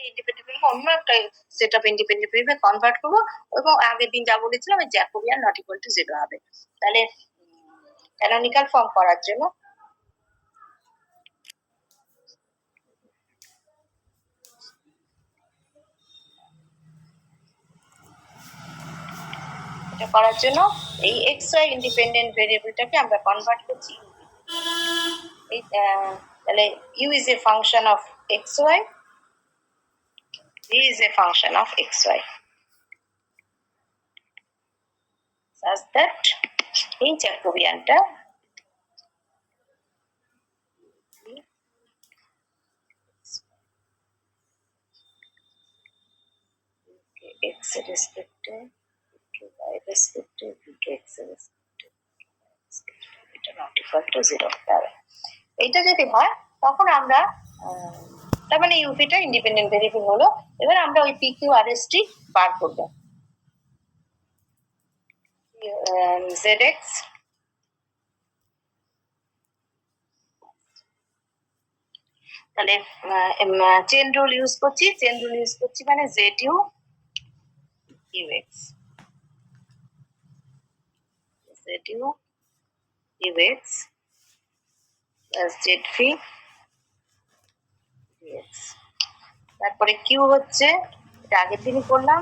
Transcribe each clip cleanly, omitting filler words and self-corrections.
Independent variable অন্য একটা set of independent variable convert করবো এবং আগের দিন যা বলেছিলাম জ্যাকোবিয়ান নট ইকুয়াল টু 0 হবে। তাহলে ক্যানোনিকাল ফর্ম করার জন্য এটা করার জন্য এই এক্স ওয়াই ইন্ডিপেন্ডেন্ট ভেরিয়েবলটাকে আমরা কনভার্ট করছি। এই তাহলে u is a function of x y, v is a function of x y, such that এই জ্যাকোবিয়ানটা x এর রেসপেক্টে y এর রেসপেক্টে x এর রেসপেক্টে এটা নট ইকুয়াল টু 0 হবে। এটা যদি হয় তখন আমরা তার মানে ইউপিটা ইন্ডিপেন্ডেন্ট ভেরিয়েবল হলো। এবার আমরা ওই P Q R S T বার করব। ZX তাহলে চেন রুল ইউজ করছি, মানে Z U U X, Z U U X plus Z V U X. তারপরে কিউ হচ্ছে এটা আগের দিনই করলাম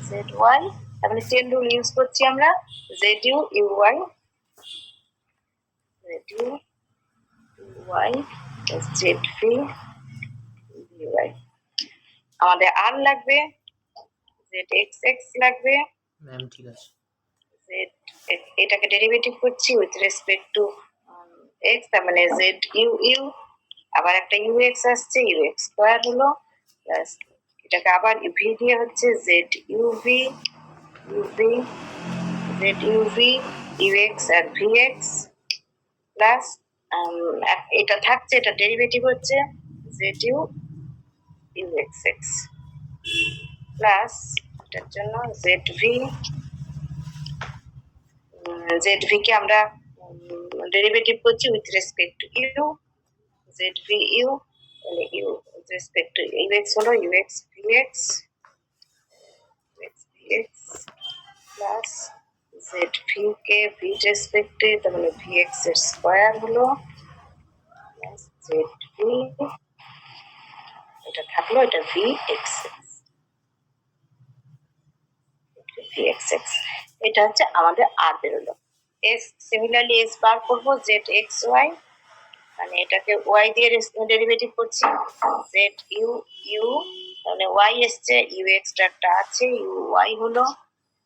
জেড ওয়াই, তারপরে চেন রুল ইউজ করছি আমরা Z U U Y, Z U U Y plus Z V U Y. আমাদের আর লাগবে জেড এক্স এক্স লাগবে। ম্যাম ঠিক আছে। জেড এটাকে ডেরিভেটিভ করছি উইথ রেসপেক্ট টু এক্স, তার মানে জেড ইউ ইউ, আবার একটা ইউ এক্স আসছে ইউ এক্স স্কোয়ার হলো প্লাস এটাকে আবার ভি দিয়ে হচ্ছে Z U V U V Z U V U X আর ভি এক্স প্লাস এটা থাকছে, এটা ডেরিভেটিভ হচ্ছে Z U U X X plus এটার জন্য জেড ভি, জেড ভি কে আমরা ডেরিভেটিভ করছি with respect to U, Z V U মানে U with respect to U X হলো U X V X V X plus Z V কে ভি রেসপেক্টে তার মানে ভিএক্স এর স্কোয়ার হলো প্লাস জেড ভি, এটা থাকলো এটা ভি এক্স এক্স, এটা হচ্ছে আমাদের আর বেরোলো। এস সিমিলারলি এস বার করবো জেড এক্স ওয়াই, মানে এটাকে ওয়াই দিয়ে ডেরিভেটিভ করছি জেড ইউ ইউ, তাহলে ওয়াই এসছে ইউ এক্সটা একটা আছে ইউ ওয়াই হলো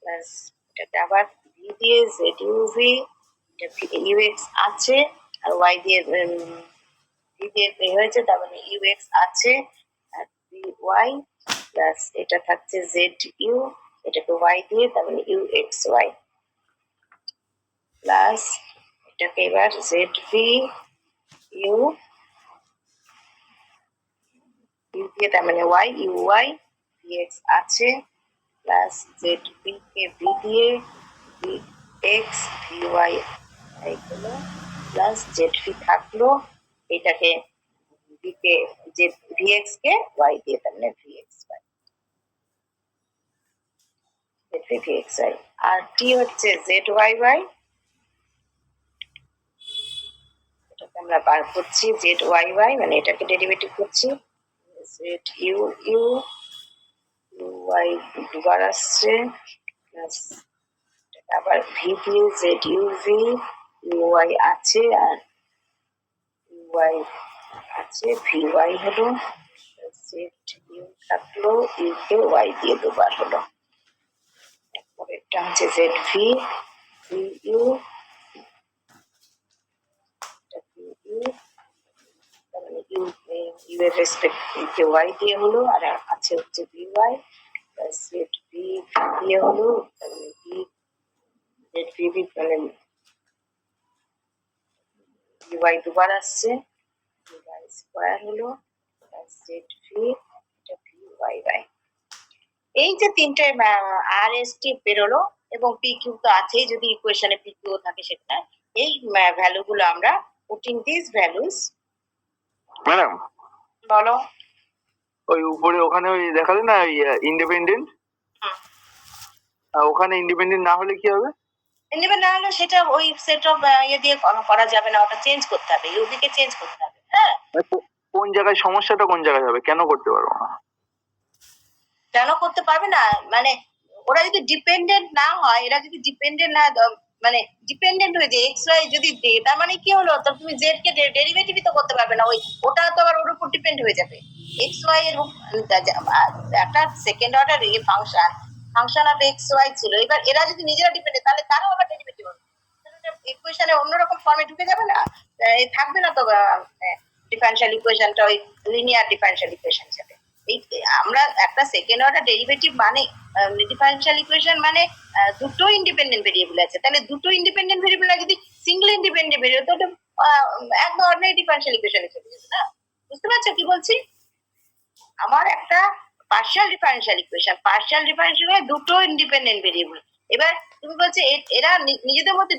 প্লাস এটাকে আবার ভি দিয়ে Z you v, u x আছে আর ওয়াই দিয়ে ভি দিয়ে হয়েছে তার মানে ইউ এক্স আছে আর ভি ওয়াই প্লাস এটা থাকছে জেড ইউ, এটাকে ওয়াই দিয়ে তার মানে ইউ এক্স ওয়াই প্লাস এটাকে এবার জেড ভি ইউ ইউ দিয়ে তার মানে Y U Y V X আছে প্লাস জেড ভি কে ভি দিয়ে ভি এক্স ভি ওয়াই হলো প্লাস জেড ভি থাকলো, এটাকে ভি কে জেড ভি এক্স কে ওয়াই দিয়ে তার মানে V X Y Z V V X Y আর টি হচ্ছে জেড ওয়াই ওয়াই, এটাকে আমরা বার করছি জেড ওয়াই ওয়াই মানে এটাকে ডেরিভেটিভ করছি জেড ইউ ইউ ওয়াই দুবার আসছে প্লাস আবার ভি দিয়ে জেড ইউ ভি ওয়াই আছে আর ওয়াই আছে ভি ওয়াই হলো জেড ইউ থাকলো ইউ কে ওয়াই দিয়ে দুবার হলো। তারপরে এটা হচ্ছে z V v u u u এর রেসপেক্ট কে ওয়াই দিয়ে হলো আর আছে হচ্ছে v Y plus Z v দিয়ে হলো ভি জেড ভি ভি মানে ভি ওয়াই দুবার আসছে ভি ওয়াই স্কোয়ার হলো প্লাস জেড ভি এটা ভি ওয়াই ওয়াই। এই যে তিনটে আর এস টি বেরোলো এবং পি কিউ তো আছেই, যদি ইকুয়েশনে পি কিউ থাকে সেটা এই ভ্যালুগুলো আমরা পুটিং দিস ভ্যালুস ম্যাডাম বলো ওই উপরে ওখানে ওই দেখালে না ইন্ডিপেন্ডেন্ট, ওখানে ইন্ডিপেন্ডেন্ট না হলে কি হবে? ইন্ডিপেন্ডেন্ট না হলে সেটা ওই সেট অফ ইয়ে দিয়ে করা যাবে না, ওটা চেঞ্জ করতে হবে, ইউভি কে চেঞ্জ করতে হবে। হ্যাঁ, কোন জায়গায় সমস্যাটা, কোন জায়গায় হবে, কেন করতে পারবো না? কেন করতে পারবে না মানে ওরা যদি ডিপেন্ডেন্ট না হয়, এরা যদি ডিপেন্ডেন্ট না মানে ডিপেন্ডেন্ট হয়ে যায় এক্স ওয়াই যদি তার মানে কি হলো, তো তুমি জেড কে ডেরিভেটিভই তো করতে পারবে না, ওই ওটা তো আবার ওর উপর ডিপেন্ড হয়ে যাবে। এক্স ওয়াই এর একটা second order function of x y ছিল, এবার এরা যদি নিজেরা ডিপেন্ডেন্ট তাহলে তারাও আবার ডেরিভেটিভ হবে, ইকুয়েশনে অন্যরকম ফর্মে ঢুকে যাবে না, থাকবে না তো ডিফারেনশিয়াল ইকুয়েশনটা ওই লিনিয়ার ডিফারেনশিয়াল ইকুয়েশন হিসেবে। আমরা একটা সেকেন্ড অর্ডার ডেরিভেটিভ মানে ডিফারেনশিয়াল ইকুয়েশন মানে দুটো ইন্ডিপেন্ডেন্ট ভেরিয়েবল আছে, তাহলে দুটো ইন্ডিপেন্ডেন্ট ভেরিয়েবল যদি সিঙ্গেল ইন্ডিপেন্ডেন্ট ভেরিয়েবল তো এক ধরনের ডিফারেনশিয়াল ইকুয়েশনে চলে যাবে না। বুঝতে পারছো কি বলছি? আমার একটা পার্শিয়াল ডিফারেনশিয়াল ইকুয়েশন দুটো ইন্ডিপেন্ডেন্ট ভেরিয়েবল, এবার তুমি বলছো এরা নিজেদের মধ্যে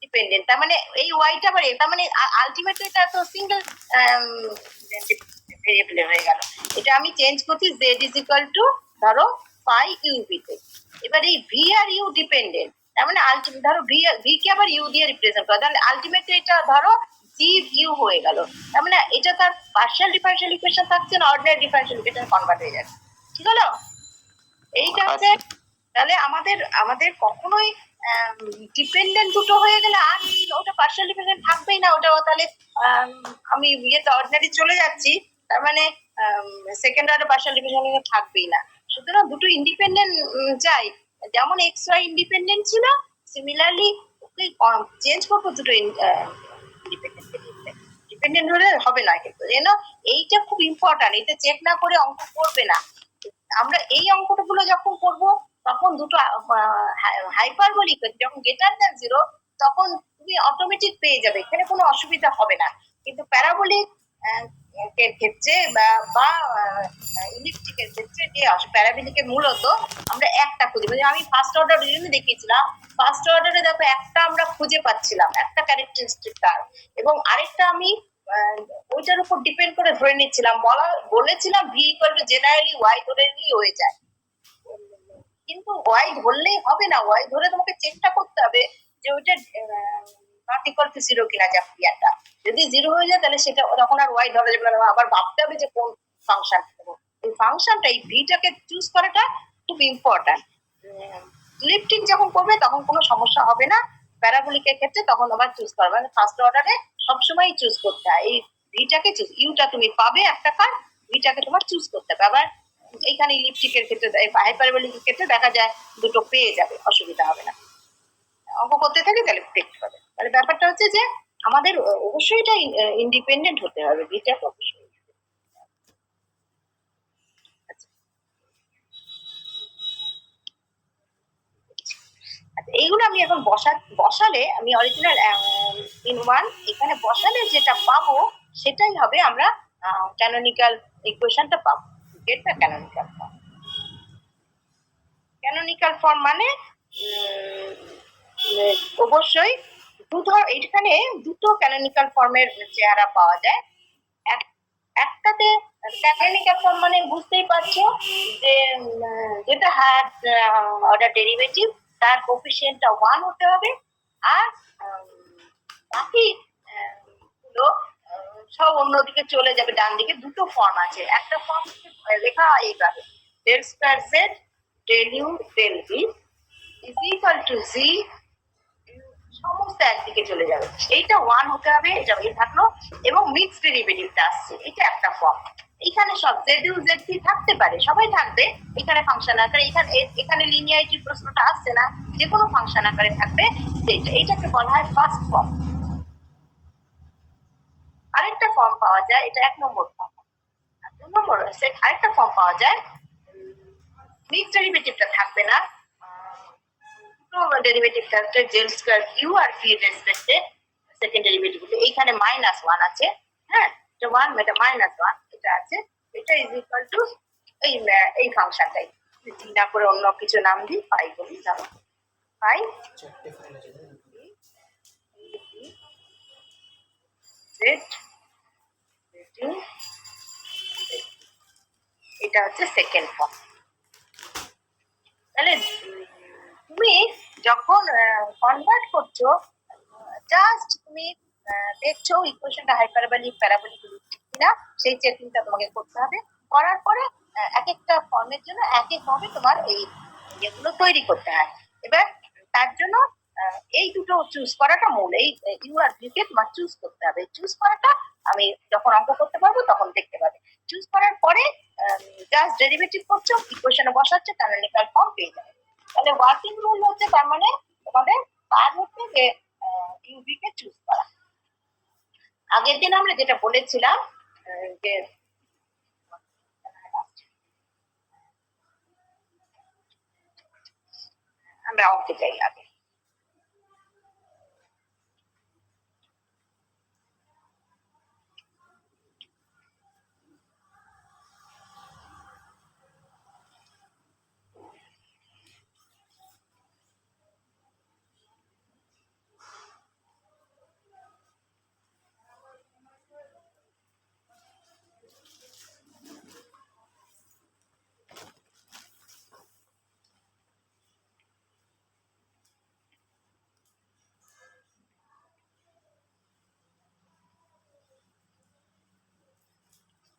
ডিপেন্ডেন্ট, তার মানে এই ওয়াইটা আবার তার মানে আলটিমেটলি এটা তো সিঙ্গেল ভেরিয়েবল হয়ে গেল। এটা আমি চেঞ্জ করছি জেড ইজ ইকুয়াল টু ধরো ফাই ইউভি তে, এবার এই ভি আর ইউ ডিপেন্ডেন্ট, তার মানে ধরো ভি কে আবার ইউ দিয়ে রিপ্রেজেন্ট করা, তাহলে আলটিমেটলি এটা ধরো জি ইউ হয়ে গেল, তার মানে এটা তার পার্শিয়াল ডিফারেনশিয়াল ইকুয়েশন থাকছে না, অর্ডিনারি ডিফারেনশিয়াল ইকুয়েশন কনভার্ট হয়ে যাচ্ছে। ঠিক হলো? এইটা হচ্ছে, তাহলে আমাদের আমাদের কখনোই ডিপেন্ডেন্ট দুটো হয়ে গেলে আর ওটা পার্শিয়াল ডিপেন্ডেন্ট থাকবেই না, ওটা তাহলে আমি ইয়েতে অর্ডিনারি চলে যাচ্ছি, তার মানে সেকেন্ড অর্ডার পার্শিয়াল ডিপেন্ডেন্ট থাকবেই না। সুতরাং দুটো ইন্ডিপেন্ডেন্ট চাই, যেমন এক্স ওয়াই ইন্ডিপেন্ডেন্ট ছিল, সিমিলারলি ওকে চেঞ্জ করবো দুটো ইন্ডিপেন্ডেন্ট ডিপেন্ডেন্ট হলে হবে না, কিন্তু এইটা খুব ইম্পর্টেন্ট, এটা চেক না করে অঙ্ক করবে না। আমরা এই অঙ্কগুলো যখন করব তখন দুটো হাইপারবোলিক যখন গ্রেটার দ্যান জিরো তখন তুমি অটোমেটিক পেয়ে যাবে, এখানে কোনো অসুবিধা হবে না। কিন্তু প্যারাবোলিক এর ক্ষেত্রে বা ইলিপ্টিকের ক্ষেত্রে যে প্যারাবোলিকে মূলত আমরা একটা খুঁজে পাই, আমি ফার্স্ট অর্ডার জন্য দেখিয়েছিলাম, ফার্স্ট অর্ডারে দেখো একটা আমরা খুঁজে পাচ্ছিলাম, একটা ক্যারেক্টারিস্টিক তার, এবং আরেকটা আমি ওইটার উপর ডিপেন্ড করে ধরে নিচ্ছিলাম, বলেছিলাম v equal to generally y ধরে নিয়ে হয়ে যায়, কিন্তু ওয়াই ধরলেই হবে না, ওয়াই ধরে তোমাকে চেকটা করতে হবে যে ওইটা নট ইকুয়াল টু জিরো কিনা, যা ক্রিয়াটা যদি জিরো হয়ে যায় তাহলে সেটা তখন আর ওয়াই ধরা যাবে না, আবার ভাবতে হবে যে কোন ফাংশন, এই ফাংশনটা এই ভিটাকে চুজ করাটা খুব ইম্পর্টেন্ট। লিফটিং যখন করবে তখন কোনো সমস্যা হবে না, প্যারাবোলিকের ক্ষেত্রে তখন আবার চুজ করবে, মানে ফার্স্ট অর্ডারে সবসময় চুজ করতে হয়, এই ভিটাকে চুজ, ইউটা তুমি পাবে একটা কার, ভিটাকে তোমার চুজ করতে হবে। আবার এইখানে ইলিপ্টিকের ক্ষেত্রে হাইপারবোলিকের ক্ষেত্রে দেখা যায় দুটো পেয়ে যাবে, অসুবিধা হবে না, অঙ্ক করতে থাকে তাহলে দেখতে পাবে। তাহলে ব্যাপারটা হচ্ছে যে আমাদের অবশ্যই এটা ইন্ডিপেন্ডেন্ট হতে হবে, ভিটা অবশ্যই। এইগুলো আমি এখন বসালে আমি অরিজিনাল ইন ওয়ান এখানে বসালে যেটা পাবো সেটাই হবে, আমরা ক্যানোনিক্যাল ইকুয়েশনটা পাবো, এটা ক্যানোনিক্যাল ফর্ম। ক্যানোনিক্যাল ফর্ম মানে অবশ্যই এইখানে দুটো ক্যানোনিক্যাল ফর্মের চেহারা পাওয়া যায়, একটাতে ক্যানোনিক্যাল ফর্ম মানে বুঝতেই পারছো যে যেটা হ্যাড অর্ডার ডেরিভেটিভ তার কোফিসিয়েন্টটা 1 হতে হবে, আর বাকি গুলো সব অন্যদিকে চলে যাবে, ডান দিকে দুটো ফর্ম আছে, একটা ফর্ম লেখা হয় এইভাবে del square Z del you del V is equal to G, সমস্ত একদিকে চলে যাবে, এইটা 1 হতে হবে, এটা থাকলো, এবং মিক্সড ডেরিভেটিভটা আসছে, এটা একটা ফর্ম। এখানে সব জেড ইউ জেড ভি থাকতে পারে, সবাই থাকবে এখানে ফাংশন আকারে, এখানে লিনিয়ারিটি প্রশ্নটা আসছে না, যে কোনো ফাংশন আকারে থাকবে, এইটাকে বলা হয় ফার্স্ট ফর্ম। আরেকটা ফর্ম পাওয়া যায়, এটা 1 নম্বর ফর্ম। 2 নম্বর আরেকটা ফর্ম পাওয়া যায়, মিক্সড ডেরিভেটিভটা থাকবে না, ডেরিভেটিভ থাকছে জেড স্কয়ার ইউ আর ভি রেসপেক্টে সেকেন্ড ডেরিভেটিভ, এইখানে -1 আছে, হ্যাঁ এটা 1 এটা -1 এটা আছে, এটা ইজ ইকুয়াল টু এই ফাংশনটাই জি না করে অন্য কিছু নাম দিই, পাই বলি, ধরো পাই জেড এটা হচ্ছে সেকেন্ড ফর্ম। তাহলে তুমি যখন কনভার্ট করছো, জাস্ট তুমি দেখছো ইকুয়েশনটা হাইপারবোলিক প্যারাবোলিক কিনা, সেই চেকিংটা তোমাকে করতে হবে। করার পরে এক একটা ফর্মের জন্য এক এক ভাবে তোমার এই ইয়েগুলো তৈরি করতে হয়। এবার তার জন্য এই দুটো চুজ করাটা মূল। এই ইউ আর ভি কে তোমার চুজ করতে হবে। চুজ করাটা আমি যখন অঙ্ক করতে পারবো তখন দেখতে পাবে। চুজ করার পরে জাস্ট ডেরিভেটিভ করছো, ইকুয়েশনে বসাচ্ছে, ক্যানোনিকাল ফর্ম পেয়ে যাবে। তাহলে ওয়ার্কিং রুল হচ্ছে তার মানে তোমাদের কাজ হচ্ছে যে ইউভি কে চুজ করা। আগের দিন আমরা যেটা বলেছিলাম যে আমরা অঙ্কে যাই আগে।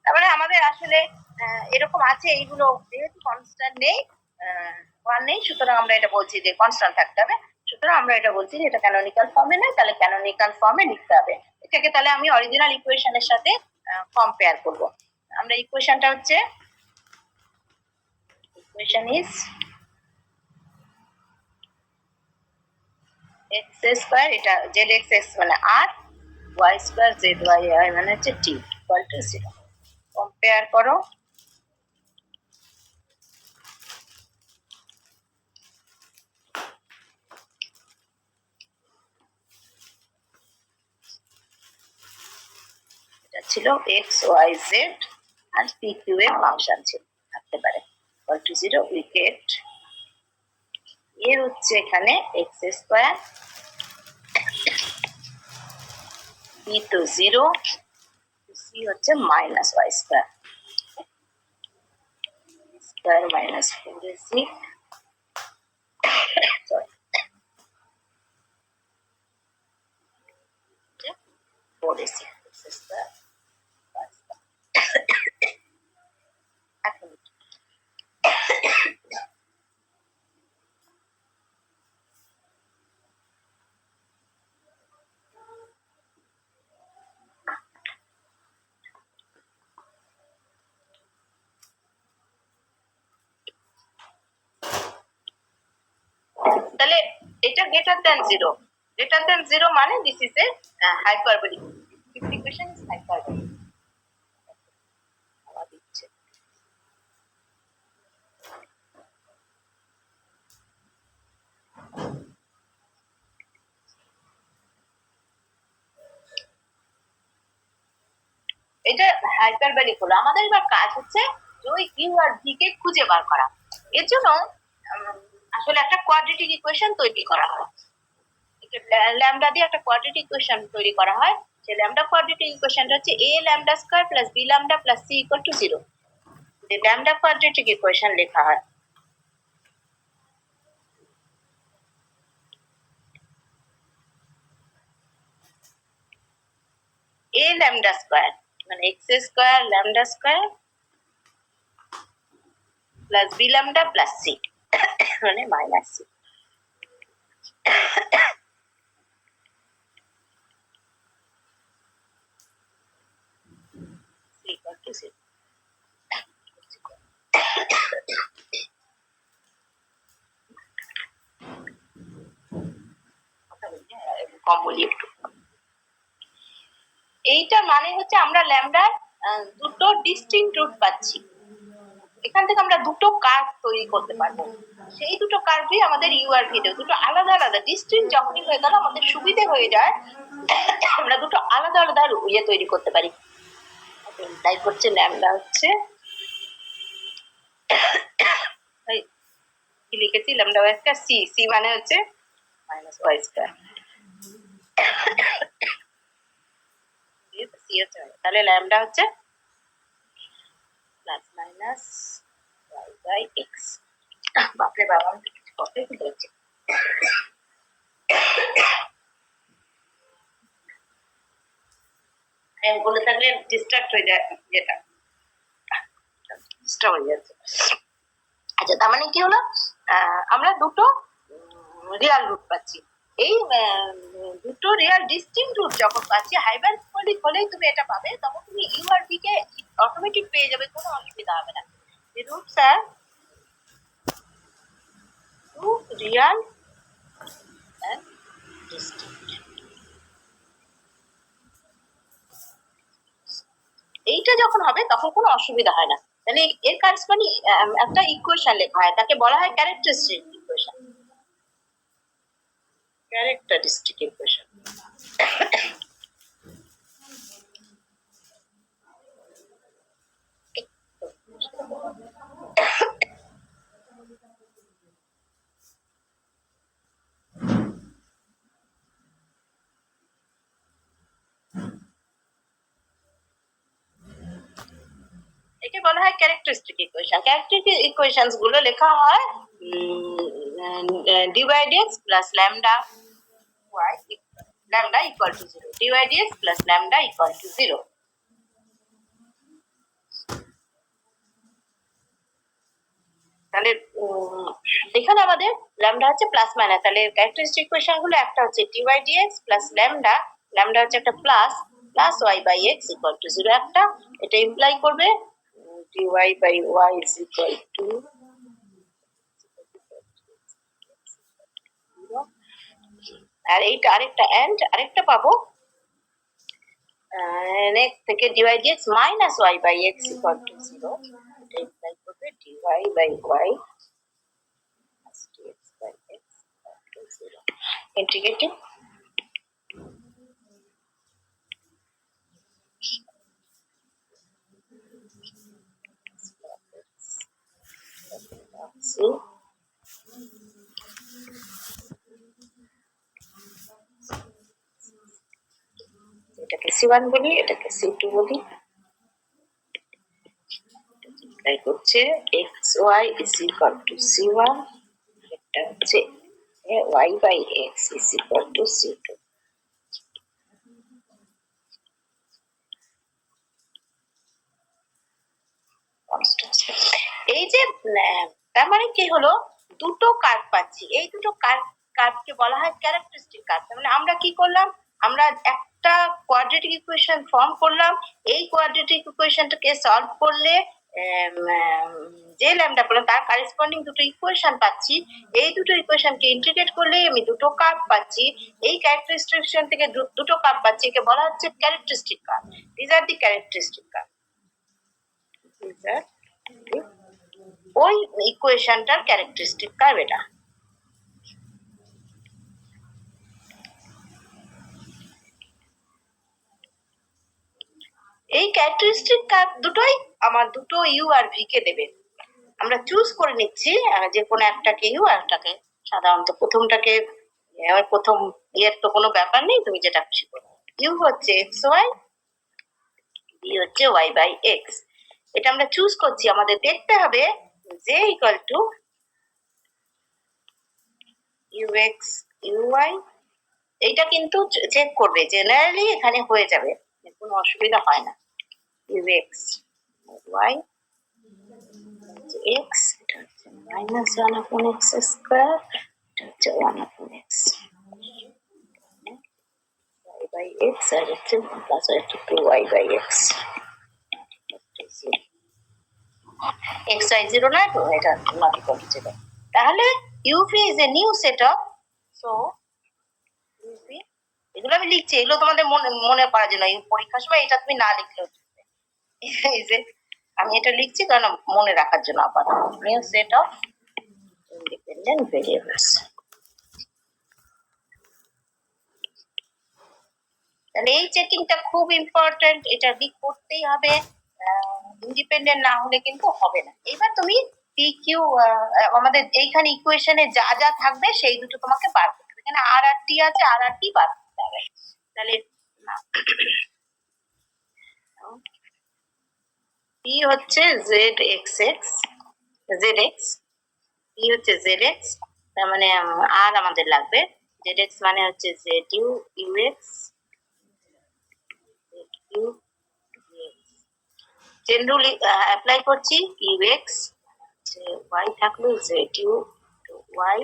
তারপরে আমাদের আসলে এরকম আছে, এইগুলো যেহেতু কনস্ট্যান্ট নেই, ওয়ান নেই, সুতরাং আমরা এটা বলছি যে কনস্ট্যান্ট থাকতে হবে। সুতরাং আমরা এটা বলছি যে এটা ক্যানোনিকাল ফর্মে নেই, তাহলে ক্যানোনিকাল ফর্মে লিখতে হবে। এটাকে তাহলে আমি অরিজিনাল ইকুয়েশনের সাথে কম্পেয়ার করব। আমরা ইকুয়েশনটা হচ্ছে, ইকুয়েশন ইজ এক্স স্কোয়ার, এটা জেড এক্স এক্স মানে R, Y square Z Y Y মানে হচ্ছে টি ইকুয়াল টু 0। কম্পেয়ার করো। এটা ছিল এক্স ওয়াই জেড আর পি কিউ এর ফাংশন ছিল, থাকতে পারে ইকুয়াল টু 0। উইকেট এর হচ্ছে এখানে এক্স স্কোয়ার, বি তো 0, সি হচ্ছে minus Y square, square minus 4ac, sorry 4ac square. তাহলে এটা গ্রেটার দ্যান 0, গ্রেটার দ্যান 0 মানে this is a hyperbolic, fifth equation is hyperbolic. এটা হাইপারবোলিক হলো। আমাদের এবার কাজ হচ্ছে যে ওই ইউ আর ভি কে খুঁজে বার করা। এর জন্য আসলে একটা কোয়াড্রেটিক ইকুয়েশন তৈরি করা হয়। ল্যামডা দিয়ে একটা কোয়াড্রেটিক ইকুয়েশন তৈরি করা হয়। সেই ল্যামডা কোয়াড্রেটিক ইকুয়েশনটা হচ্ছে a lambda square plus b lambda plus c equal to 0। এই ল্যামডা কোয়াড্রেটিক ইকুয়েশন লেখা হয়। a ল্যামডা স্কয়ার মানে x square lambda square plus b lambda plus c মানে মাইনাস c। equal to 0। কম বলি একটু। এইটা মানে হচ্ছে আমরা ল্যামডার দুটো ডিস্টিংক্ট রুট পাচ্ছি। এখান থেকে আমরা দুটো কার্ভ তৈরি করতে পারবো। সেই দুটো কার্ভই আমাদের ইউ আর ভি, দুটো আলাদা আলাদা ডিস্টিংক্ট যখনই হয়ে গেল আমাদের সুবিধে হয়ে যায়, আমরা দুটো আলাদা আলাদা ইয়ে তৈরি করতে পারি। তাই হচ্ছে ল্যামডা হচ্ছে কি লিখেছি, lambda y square c, c মানে হচ্ছে মাইনাস ওয়াই স্কয়ার। তাহলে ল্যামডা হচ্ছে plus minus Y by x. বাপরে বাবা, আমি তো কিছু কথাই ভুলে যাচ্ছি। বলে থাকলে ডিস্ট্রাক্ট হয়ে যায়, যেটা ডিস্টার্ব হয়ে যাচ্ছে। আচ্ছা, তার মানে কি হলো, আমরা দুটো রিয়াল রুট পাচ্ছি। এই দুটো রিয়াল ডিস্টিংক্ট রুট যখন পাচ্ছি, হাইপারবোলিক হলেই তুমি এটা পাবে, তখন তুমি ইউ আর ভি কে অটোমেটিক পেয়ে যাবে, কোনো অসুবিধা হবে না। The roots are two real and distinct. এইটা যখন হবে তখন কোনো অসুবিধা হয় না। তাহলে এর কারেসপন্ডিং একটা ইকুয়েশন লেখা হয়, তাকে বলা হয় ক্যারেক্টারিস্টিক ইকুয়েশন। Characteristic equation. একে বলা হয় ক্যারেক্টারিস্টিক ইকুয়েশন। ক্যারেক্টারিস্টিক ইকুয়েশনস গুলো লেখা হয় dy dx plus lambda y lambda equal to 0, dy dx plus lambda equal to 0. তাহলে এখানে আমাদের ল্যামডা হচ্ছে প্লাস মাইনাস, তাহলে ক্যারেক্টারিস্টিক ইকুয়েশন গুলো একটা হচ্ছে dy dx plus lambda, lambda হচ্ছে একটা plus, plus y by x equal to 0 একটা, এটা ইমপ্লাই করবে dy by y is equal to 0, আর এইটা আরেকটা এন্ড আরেকটা পাবো নেক্সট থেকে dy dx minus y by x equal to 0, এটা ইমপ্লাই করবে dy by y dx by x equal to 0. Integrating so এটাকে c1 বলি, এটাকে c2 বলি। তাই হচ্ছে xy is equal to c1, এটা হচ্ছে y by x is equal to c2. এই যে তার মানে কি হলো, দুটো কার্ভ পাচ্ছি, এই দুটো কার্ভকে বলা হয় ক্যারেক্টারিস্টিক কার্ভ। মানে আমরা কি করলাম, আমরা একটা কোয়াড্রেটিক ইকুয়েশন ফর্ম করলাম, এই কোয়াড্রেটিক ইকুয়েশনটাকে সলভ করলে যে ল্যামডা পেলাম তার কারেসপন্ডিং দুটো ইকুয়েশন পাচ্ছি, এই দুটো ইকুয়েশনকে ইন্টিগ্রেট করলেই আমি দুটো কার্ভ পাচ্ছি, এই ক্যারেক্টারিস্টিক থেকে দুটো কার্ভ পাচ্ছি, একে বলা হচ্ছে characteristic curve. This are the characteristic curve. ওই ইকুয়েশনটার ক্যারেক্টারিস্টিক কার্ভ এটা। এই ক্যারেক্টারিস্টিক কার্ভ দুটোই আমার দুটো ইউ আর ভি কে দেবে। আমরা চুজ করে নিচ্ছি যে কোনো একটাকে ইউ আর একটাকে, সাধারণত প্রথমটাকে, প্রথম ইয়ের তো কোনো ব্যাপার নেই, তুমি যেটা খুশি করো। ইউ হচ্ছে এক্স ওয়াই, বি হচ্ছে ওয়াই বাই এক্স, এটা আমরা চুজ করছি। আমাদের দেখতে হবে যে equal to u x u y, এইটা কিন্তু চেক করবে, জেনারেলি এখানে হয়ে যাবে, কোনো অসুবিধা হয় না। ইউ এক্স ওয়াই এক্স, এটা হচ্ছে মাইনাস 1/x স্কয়ার, এটা হচ্ছে 1/x y বাই এক্স, আর হচ্ছে প্লাস হচ্ছে 2y by x. X Y 0 না, তো এটা নট ইকুয়াল টু 0। তাহলে UV is a new set of, so UV, এগুলো আমি লিখছি, এগুলো তোমাদের মনে করার জন্য, এই পরীক্ষার সময় এটা তুমি না লিখলেও চলবে। এই যে আমি এটা লিখছি কারণ মনে রাখার জন্য, আপাতত new set of independent variables. তাহলে এই চেকিংটা খুব ইম্পর্টেন্ট, এটা লিখ করতেই হবে, ইন্ডিপেন্ডেন্ট না হলে কিন্তু হবে না। এবার তুমি পি কিউ, আমাদের এইখানে ইকুয়েশনে যা যা থাকবে সেই দুটো তোমাকে বার করতে হবে। এখানে আর আর টি আছে, আর আর টি বার করতে হবে। তাহলে পি হচ্ছে Z X X Z X, P হচ্ছে জেড এক্স, তার মানে আর আমাদের লাগবে জেড এক্স মানে হচ্ছে Z you U x U chain rule apply করছি, ইউ এক্স ওয়াই থাকলো Z U Y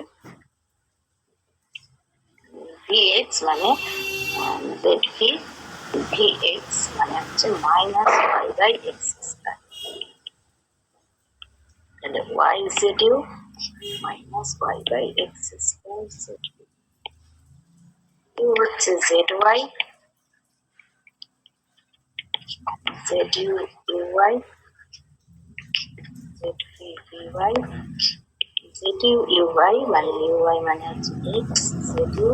V x মানে জেড ভি ভি এক্স মানে হচ্ছে minus Y by X square, তাহলে Y Z U minus Y by X square Z U হচ্ছে Z Y Z you you Y Z V V Y Z you you Y মানে U Y মানে হচ্ছে X Z U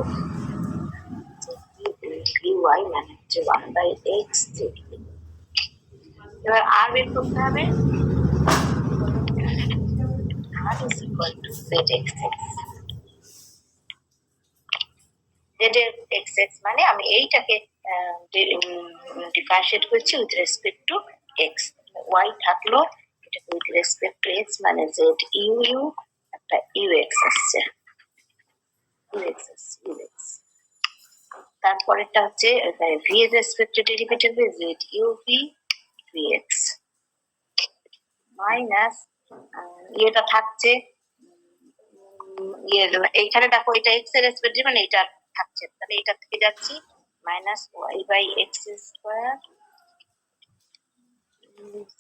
V Y মানে হচ্ছে one by X Z V. এবার R বের করতে হবে, R is equal to Z X X, Z X X মানে আমি এইটাকে ডিফারেন্সিয়েট করছি with respect to X, Y থাকলো এটাকে উইথ রেসপেক্ট টু এক্স মানে জেড ইউ ইউ একটা ইউ এক্স আসছে, ইউ এক্স আসছে ইউ এক্স। তারপরেরটা হচ্ছে ভি এর রেসপেক্টে ডেরিভেটিভ হবে Z U V V x minus ইয়েটা থাকছে এইখানে দেখো এটা এক্স এর রেসপেক্টে মানে এটা থাকছে, তাহলে এটা থেকে যাচ্ছি minus Y by x square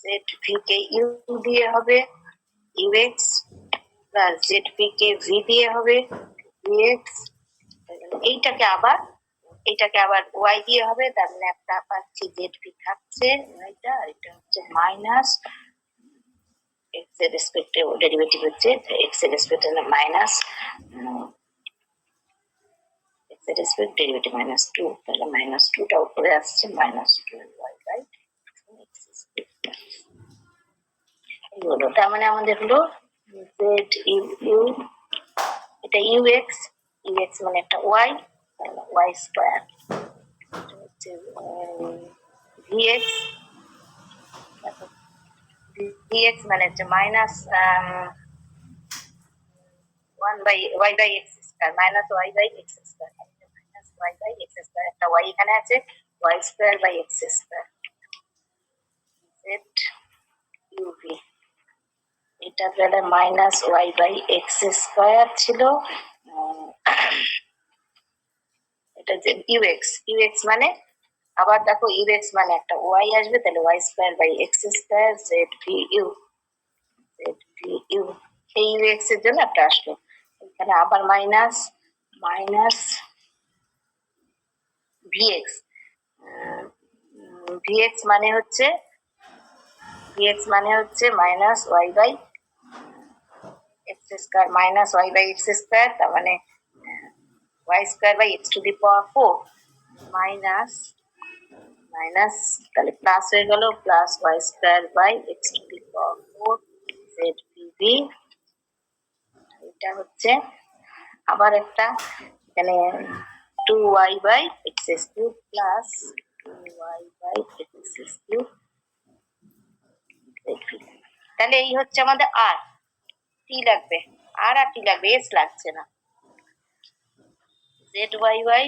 Z V কে ইউ দিয়ে হবে u x plus Z V কে ভি দিয়ে হবে ভি এক্স, এইটাকে আবার ওয়াই দিয়ে হবে, তার মানে একটা পাচ্ছি জেড ভি থাকছে ওয়াইটা, এটা হচ্ছে মাইনাস এক্স এর রেসপেক্টে ডেরিভেটিভ হচ্ছে এক্স এর রেসপেক্টে মাইনাস এক্স এর রেসপেক্ট ডেরিভেটিভ মাইনাস টু, তাহলে মাইনাস টুটা উপরে আসছে মাইনাস টু ওয়াই বাই এই হলো, তার মানে আমাদের হলো জেড ইউ ইউ এটা ইউ এক্স মানে একটা ওয়াই ওয়াই স্কোয়ার হচ্ছে ভি এক্স মানে হচ্ছে minus one by y by x square minus Y by x square minus Y by x square, একটা ওয়াই এখানে আছে y square by x square z u v, এটা তাহলে minus Y by x square ছিল, এটা যে ইউএক্স মানে আবার দেখো ইউএক্স মানে একটা ওয়াই আসবে, তাহলে y square by x square Z V u এই ইউএক্স এর জন্য একটা আসলো, এখানে আবার মাইনাস ভিএক্স ভিএক্স মানে হচ্ছে minus Y by x square minus Y by x square, তার মানে y square by x to the power 4 minus তাহলে প্লাস হয়ে গেল plus y square by x to the power 4 z p v, এটা হচ্ছে আবার একটা এখানে 2y by x cube plus 2y by x cube, তাহলে এই হচ্ছে আমাদের আর টি লাগবে, আর টি লাগবে, এস লাগছে না, জেড ওয়াই বাই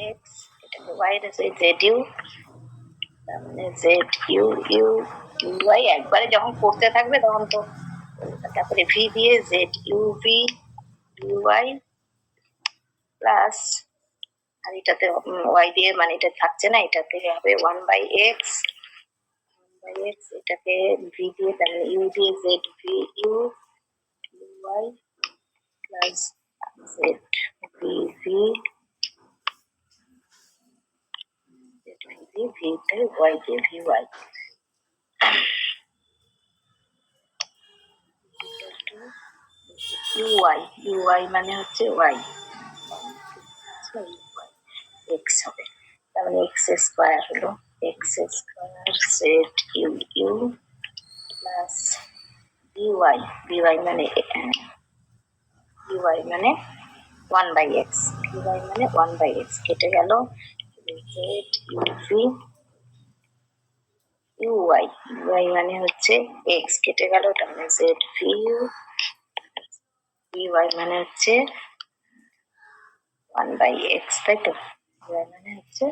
এক্স এটাকে ওয়াই রেখে জেড ইউ, তার মানে জেড ইউ ইউ ওয়াই একবারে যখন করতে থাকবে তখন তো, তারপরে ভি দিয়ে Z U V Y plus আর এটাতে ওয়াই দিয়ে মানে এটা থাকছে না, এটাতে হবে 1/x এটাকে ভি দিয়ে তাহলে ইউ দিয়ে z V u y plus Z V v ভিতে ওয়াই দিয়ে ভি ওয়াই ইউআই মানে হচ্ছে ওয়াই এক্স হবে, তার মানে এক্স স্কোয়ার হলো x square Z you u plus by মানে 1/x বিওয়াই মানে 1/x কেটে গেল z you v u i u i মানে হচ্ছে এক্স, কেটে গেল, ওটা মানে জেড ভি ইউ। ইউআই মানে হচ্ছে 1/x, তাই তো? ইউআই মানে হচ্ছে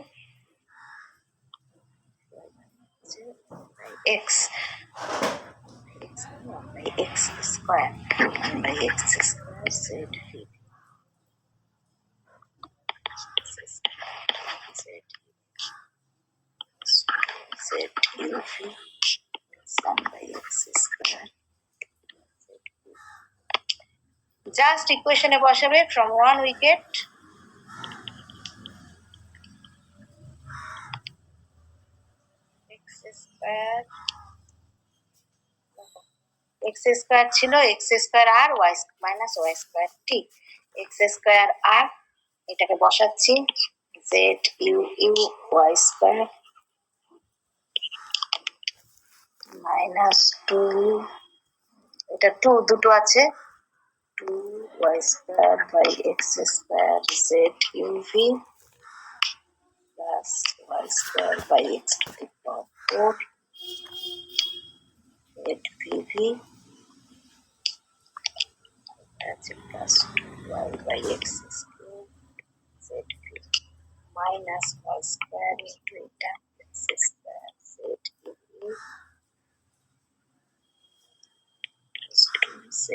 x, x 1/x square, 1/x square Z V, z you v 1/x square. Just ইকুয়েশনে বসাবে from one wicket. X square, x square ছিল, এক্স স্কোয়ার আর ওয়াই মাইনাস ওয়াই স্কোয়ার, ঠিক। এক্স স্কোয়ার আর এটাকে বসাচ্ছি, z you you y square minus 2, এটা 2 দুটো আছে, 2y square by x square Z U V plus y square by x to the power 4 Z V V আছে plus 2y by x square Z V minus Y square into এটা X square Z U V plus 2z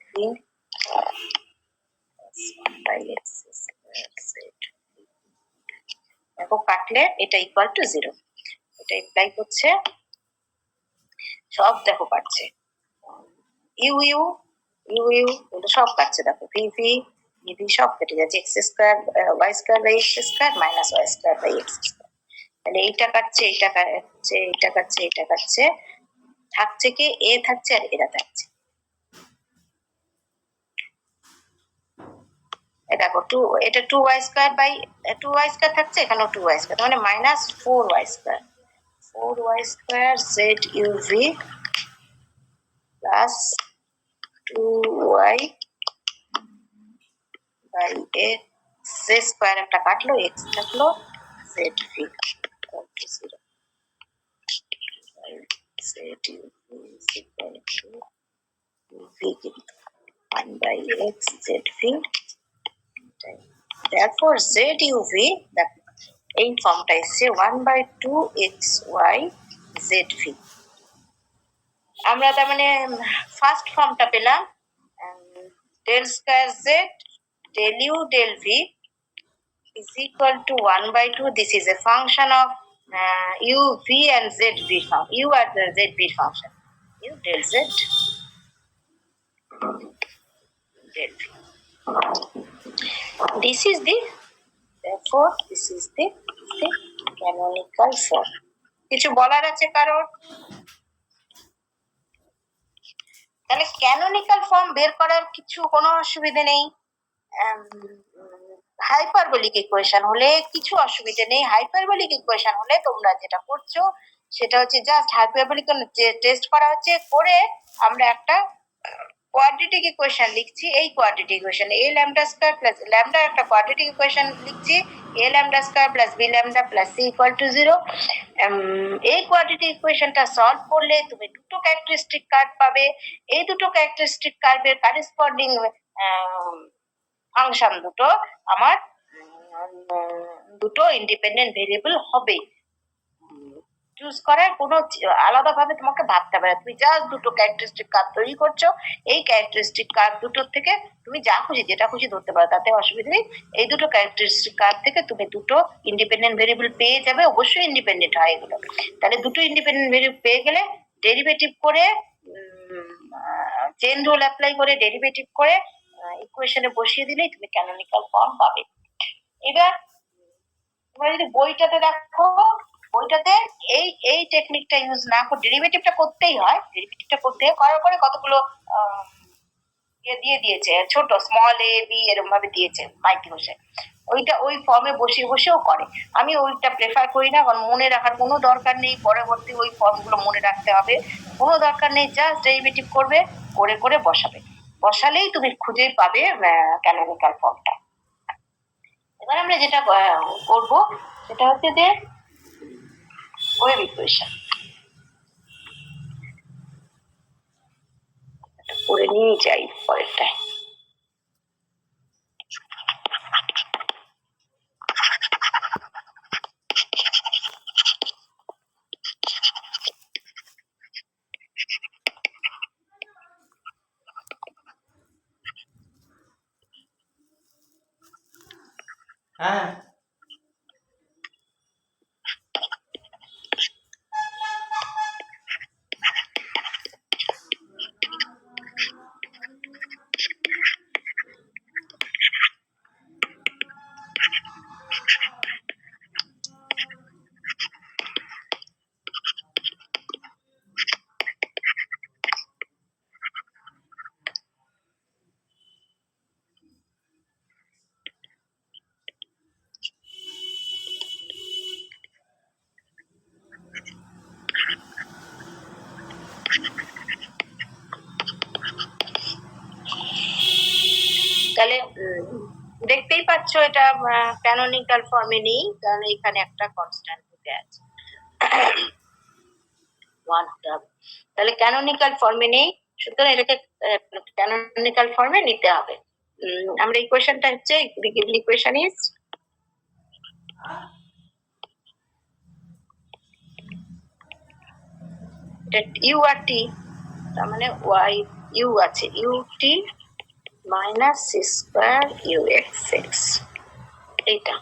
V plus 1/x square Z. দেখো কাটলে এটা equal to 0, এটা imply করছে সব, দেখো কাটছে, ইউ ইউ ইউ ইউ এগুলো সব কাটছে, দেখো ভি ভি ভি সব কেটে যাচ্ছে, x square y square by x square minus Y square by x square. তাহলে এইটা কাটছে, এইটা কাটছে, এইটা কাটছে, এইটা কাটছে, থাকছে কি এ থাকছে আর এরা থাকছে। দেখো এটা 2y square by 2y square থাকছে, এখানেও 2y স্কোয়ার, মানে minus 4y square, 4y square Z U V plus 2y by x square, একটা কাটলো, এক্স থাকলো, z v equal to 0, z you v equal to v কিন্তু 1/x z v. therefore z you v, দেখো এই ফর্মটা এসছে 1/2xy Z V. আমরা তার মানে ফার্স্ট ফর্মটা পেলাম, del square Z del you del v is equal to 1/2. This is a function of u, v and z v function. U are the z v function. U del z del v. This is the, therefore this is the canonical form. কিছু বলার আছে কারোর? তাহলে canonical form বের করার কিছু কোনো অসুবিধা নেই। হাইপারবোলিক ইকুয়েশন হলে কিছু অসুবিধা নেই। হাইপারবোলিক ইকুয়েশন হলে তোমরা যেটা করছো সেটা হচ্ছে জাস্ট হাইপারবোলিক টেস্ট করা হচ্ছে, করে আমরা একটা কোয়াড্রেটিক ইকুয়েশন লিখছি। এই quadratic equation a lambda square plus lambda একটা কোয়াড্রেটিক ইকুয়েশন লিখছি, a lambda square plus b lambda plus c equal to 0। এই কোয়াড্রেটিক ইকুয়েশনটা সলভ করলে তুমি দুটো ক্যারেক্টারিস্টিক কার্ভ পাবে। এই দুটো ক্যারেক্টারিস্টিক কার্ভের কারেসপন্ডিং ফাংশন দুটো আমার দুটো ইন্ডিপেন্ডেন্ট ভেরিয়েবল হবে। চুজ করার কোনো আলাদাভাবে তোমাকে ভাবতে হবে না, তুমি জাস্ট দুটো ক্যারেক্টারিস্টিক কার্ভ তৈরি করছো, এই ক্যারেক্টারিস্টিক কার্ভ দুটোর থেকে তুমি যা খুশি যেটা খুশি ধরতে পারো, তাতে অসুবিধা নেই। এই দুটো ক্যারেক্টারিস্টিক কার্ভ থেকে তুমি দুটো ইন্ডিপেন্ডেন্ট ভেরিয়েবল পেয়ে যাবে, অবশ্যই ইন্ডিপেন্ডেন্ট হয় এগুলো। তাহলে দুটো ইন্ডিপেন্ডেন্ট ভেরিয়েবল পেয়ে গেলে ডেরিভেটিভ করে, চেইন রুল অ্যাপ্লাই করে ডেরিভেটিভ করে ইকুয়েশনে বসিয়ে দিলেই তুমি ক্যানোনিক্যাল ফর্ম পাবে। এবার তোমরা যদি বইটাতে দেখো, বইটাতে এই টেকনিকটা ইউজ না করে ডেরিভেটিভটা করতেই হয়, ডেরিভেটিভটা করতে করার পরে কতগুলো দিয়ে দিয়েছে, ছোট স্মল এ বি এরকম ভাবে দিয়েছে মাইক্রোসে, ওইটা ওই ফর্মে বসিয়ে বসেও করে। আমি ওইটা প্রেফার করি না, কারণ মনে রাখার কোনো দরকার নেই, পরবর্তী ওই ফর্মগুলো মনে রাখতে হবে, কোনো দরকার নেই। জাস্ট ডেরিভেটিভ করবে, করে করে বসাবে, বসালেই তুমি খুঁজেই পাবে ক্যানোনিক্যাল ফর্মটা। এবার আমরা যেটা করব সেটা হচ্ছে যে ওয়েভ ইকুয়েশন করে নিয়ে যাই পরেরটায়। হ্যাঁ তাহলে দেখতেই পাচ্ছ এটা ক্যানোনিক্যাল ফর্মে নেই, কারণ এখানে একটা কনস্ট্যান্ট ঢুকে আছে। তাহলে ক্যানোনিক্যাল ফর্মে নেই, সুতরাং এটাকে ক্যানোনিক্যাল ফর্মে নিতে হবে। আমরা ইকুয়েশনটা হচ্ছে ইকুয়েশন ইজ ইউ আর টি, তার মানে ওয়াই ইউ আছে, u t minus C square u x x, এইটা।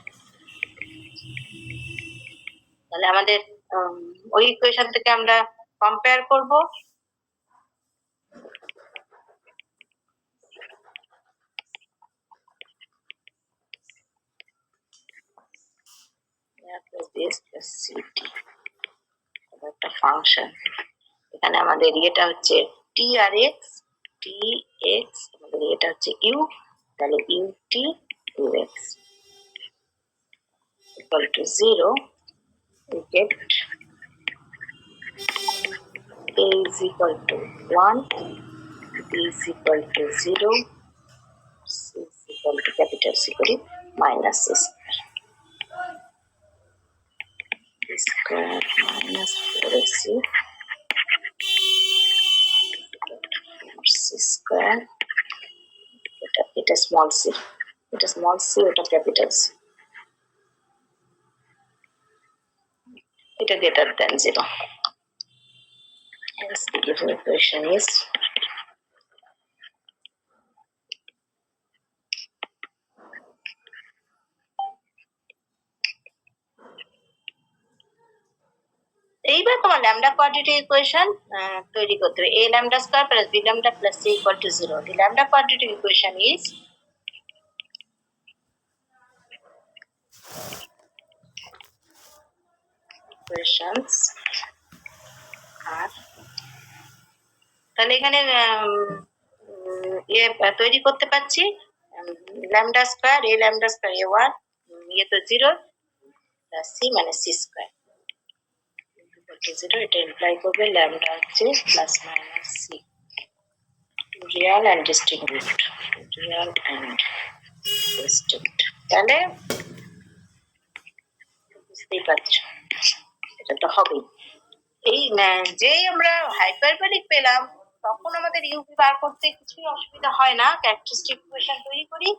তাহলে আমাদের ওই ইকুয়েশন থেকে আমরা কম্পেয়ার করব। একটা ফাংশন, এখানে আমাদের ইয়েটা হচ্ছে টি আর এক্স, টি এক্স, আমাদের এটা হচ্ছে ইউ, তাহলে U T U x equal to 0, we get a is equal to 1, b is equal to 0, c is equal to capital C করি minus c square minus 4ac c square, এটা small c, এটা small c, ওটা capital C, এটা greater than 0. Hence the given equation is এইবার তোমার lambda quadratic equation তৈরি করতে হবে। a lambda square plus b lambda plus c equal to 0. The lambda quadratic equation is equations are, তাহলে এখানে তৈরি করতে পারছি lambda square, a lambda square a1, ইয়ে তো 0 প্লাস c মানে c স্কয়ার equal to 0, এটা ইমপ্লাই করবে ল্যামডা হচ্ছে plus minus c, real and distinct root, real and distinct. তাহলে বুঝতেই পারছো এটা তো হবেই। এই যেই আমরা হাইপারবলিক পেলাম তখন আমাদের ইউপি বার করতে কিছুই অসুবিধা হয় না, ক্যারেক্টারিস্টিক ইকুয়েশন তৈরি করি,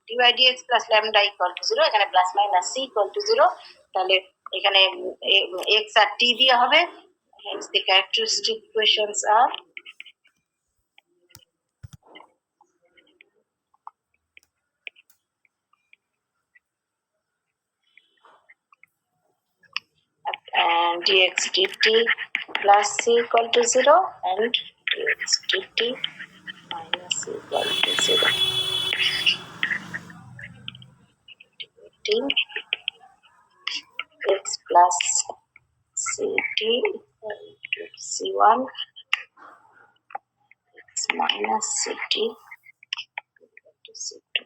dy dx plus lambda equal to 0, এখানে plus minus c equal to 0, তাহলে এখানে x আর t দিয়ে হবে। hence the characteristic equations are and dx dt plus c equal to 0 and dx dt minus c equal to 0. X plus ct equal to c1, x minus ct equal to c2.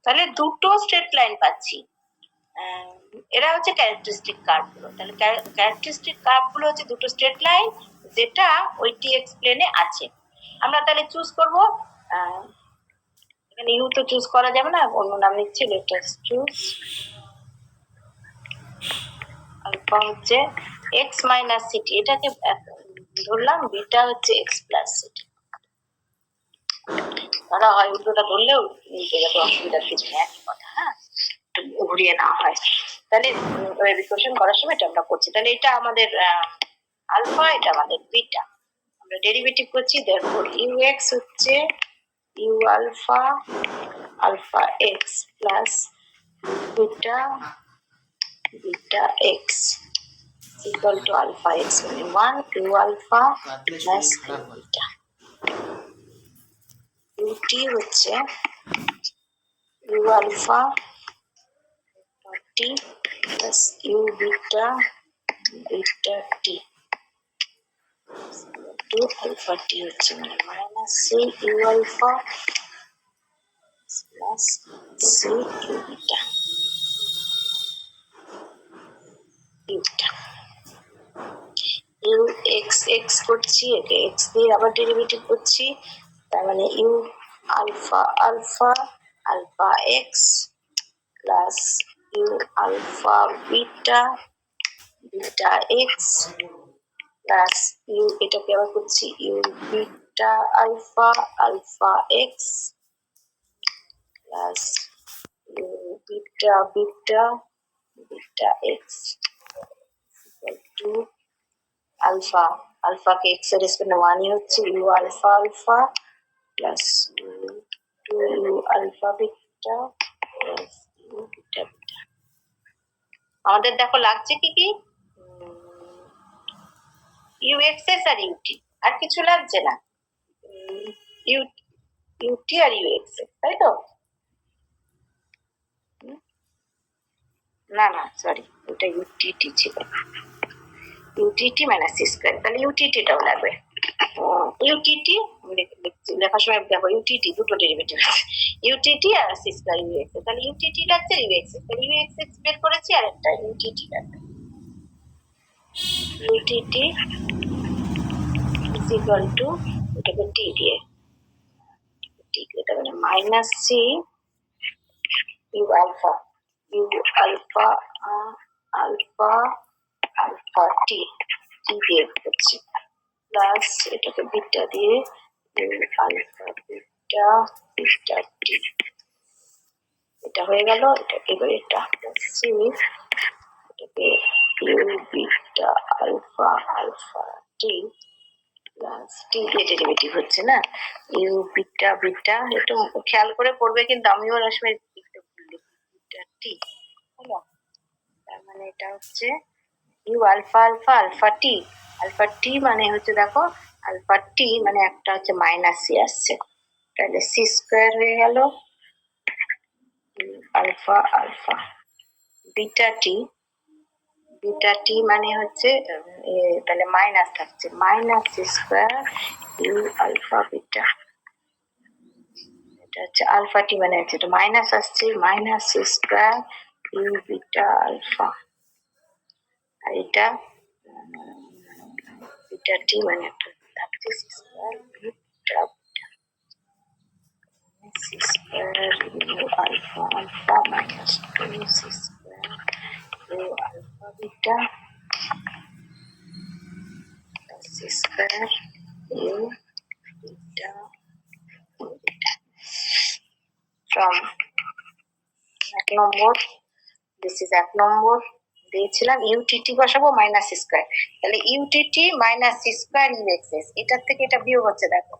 তাহলে দুটো straight line পাচ্ছি, এরা হচ্ছে characteristic কার্ভগুলো। তাহলে characteristic কার্ভগুলো হচ্ছে দুটো straight line যেটা ওই টিএক্স প্লেনে আছে। আমরা তাহলে চুজ করব, এখানে ইউ তো চুজ করা যাবে না, অন্য নাম নিচ্ছি, লেটাস চুজ আলফা হচ্ছে এক্স মাইনাস সিটি, এটাকে ধরলাম, বিটা হচ্ছে এক্স প্লাস সিটি। ধরা হয় উল্টোটা ধরলেও নিতে যাবে, অসুবিধার কিছু নেই, একই কথা। হ্যাঁ, ঘুরিয়ে নেওয়া হয়। তাহলে রিকোয়েশন করার সময় এটা আমরা করছি। তাহলে এটা আমাদের আলফা, এটা আমাদের বিটা। আমরা ডেরিভেটিভ করছি, therefore ইউ এক্স হচ্ছে you alpha alpha x plus beta beta x equal to alpha x মানে 1 u alpha plus u beta। ut হচ্ছে u alpha t plus u beta beta t to alpha t হচ্ছে মানে minus c u alpha plus c u beta U x X করছি, একে X দিয়ে আবার derivative করছি, তার মানে U alpha alpha alpha x plus U alpha beta beta X plus U, এটাকে আবার করছি U beta alpha alpha x plus U beta beta beta X to alpha, আলফাকে এক্স এর রেসপেক্টে 1 হচ্ছে you alpha alpha plus two U alpha beta plus U beta beta. আমাদের দেখো লাগছে কি কি, ইউ এক্স এস আর ইউটি, আর কিছু লাগছে না, ইউ ইউটি আর ইউ এক্স এস, তাই তো? না না সরি, ওটা ইউটিটি ছিল, ইউটিটি মাইনাস সি স্কয়ার, তাহলে ইউটিটিটাও লাগবে। ইউটিটি লেখার সময় দেখো ইউটিটি দুটো ডেরিভেটিভ আছে, ইউটিটি আর সি স্কয়ার ইউ এক্স, তাহলে ইউটিটি লাগছে ইউ এক্স, তাহলে ইউ এক্স এক্স বের করেছি, আর একটা ইউটিটি লাগবে। ইউটিটি ইজ ইকুয়াল টু, এটাকে টি দিয়ে, টি এটা মানে minus C U alpha U alpha alpha alpha T T দিয়ে করছি, প্লাস এটাকে বিটা দিয়ে আলফা বিটা বিটা টি, এটা হয়ে গেল। এটা এবার এটা সি, এটাকে U beta alpha alpha T plus T দিয়ে ডেরিভেটিভ হচ্ছে না, ইউ বিটা বিটা, একটু খেয়াল করে পড়বে কিন্তু আমিও অনেক সময় লিখতে ভুলি, বিটা টি হলো, তার মানে এটা হচ্ছে ইউ আলফা আলফা আলফা টি মানে হচ্ছে দেখো আলফা টি মানে একটা হচ্ছে মাইনাস সি আসছে, তাহলে সি স্কোয়ার হয়ে গেল আলফা আলফা বিটা টি মানে হচ্ছে তাহলে মাইনাস থাকছে minus C square U alpha beta, এটা হচ্ছে আলফা টি মানে হচ্ছে এটা মাইনাস আসছে minus C square U beta alpha, আর এটা বিটা টি মানে একটা থাকছে C square beta C square U alpha alpha minus 2 C square U alpha beta C square U beta from 1 number, this is 1 number দিয়েছিলাম, U T T বসাবো minus C square, তাহলে U T T minus C square u x S, এটার থেকে এটা বিয়োগ হচ্ছে, দেখো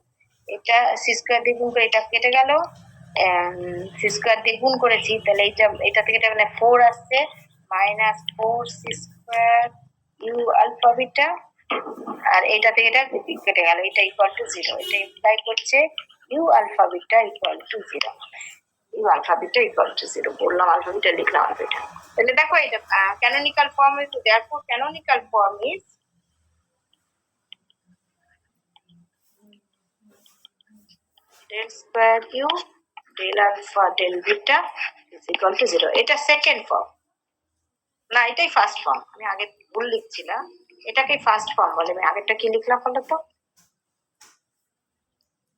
এটা সি স্কোয়ার দিয়ে গুণ করে এটা কেটে গেল, সি স্কোয়ার দিয়ে গুণ করেছি, তাহলে এটা থেকে এটা মানে 4 আসছে minus 4 C square U alpha beta, আর এটা থেকে এটা কেটে গেল, এটা ইকুয়াল টু 0, এটা ইমপ্লাই করছে u alpha beta equal to 0, u alpha beta equal to 0 বললাম, আলফা বিটা লিখলাম আলফা বিটা। তাহলে দেখো এটা canonical form is, therefore canonical form is del square u del alpha del beta is equal to 0, এটা second form. না, এটাই first form, আমি আগে ভুল লিখছিলাম, এটাকে ফার্স্ট ফর্ম বলে। আমি আগেরটা কি লিখলাম বলো তো?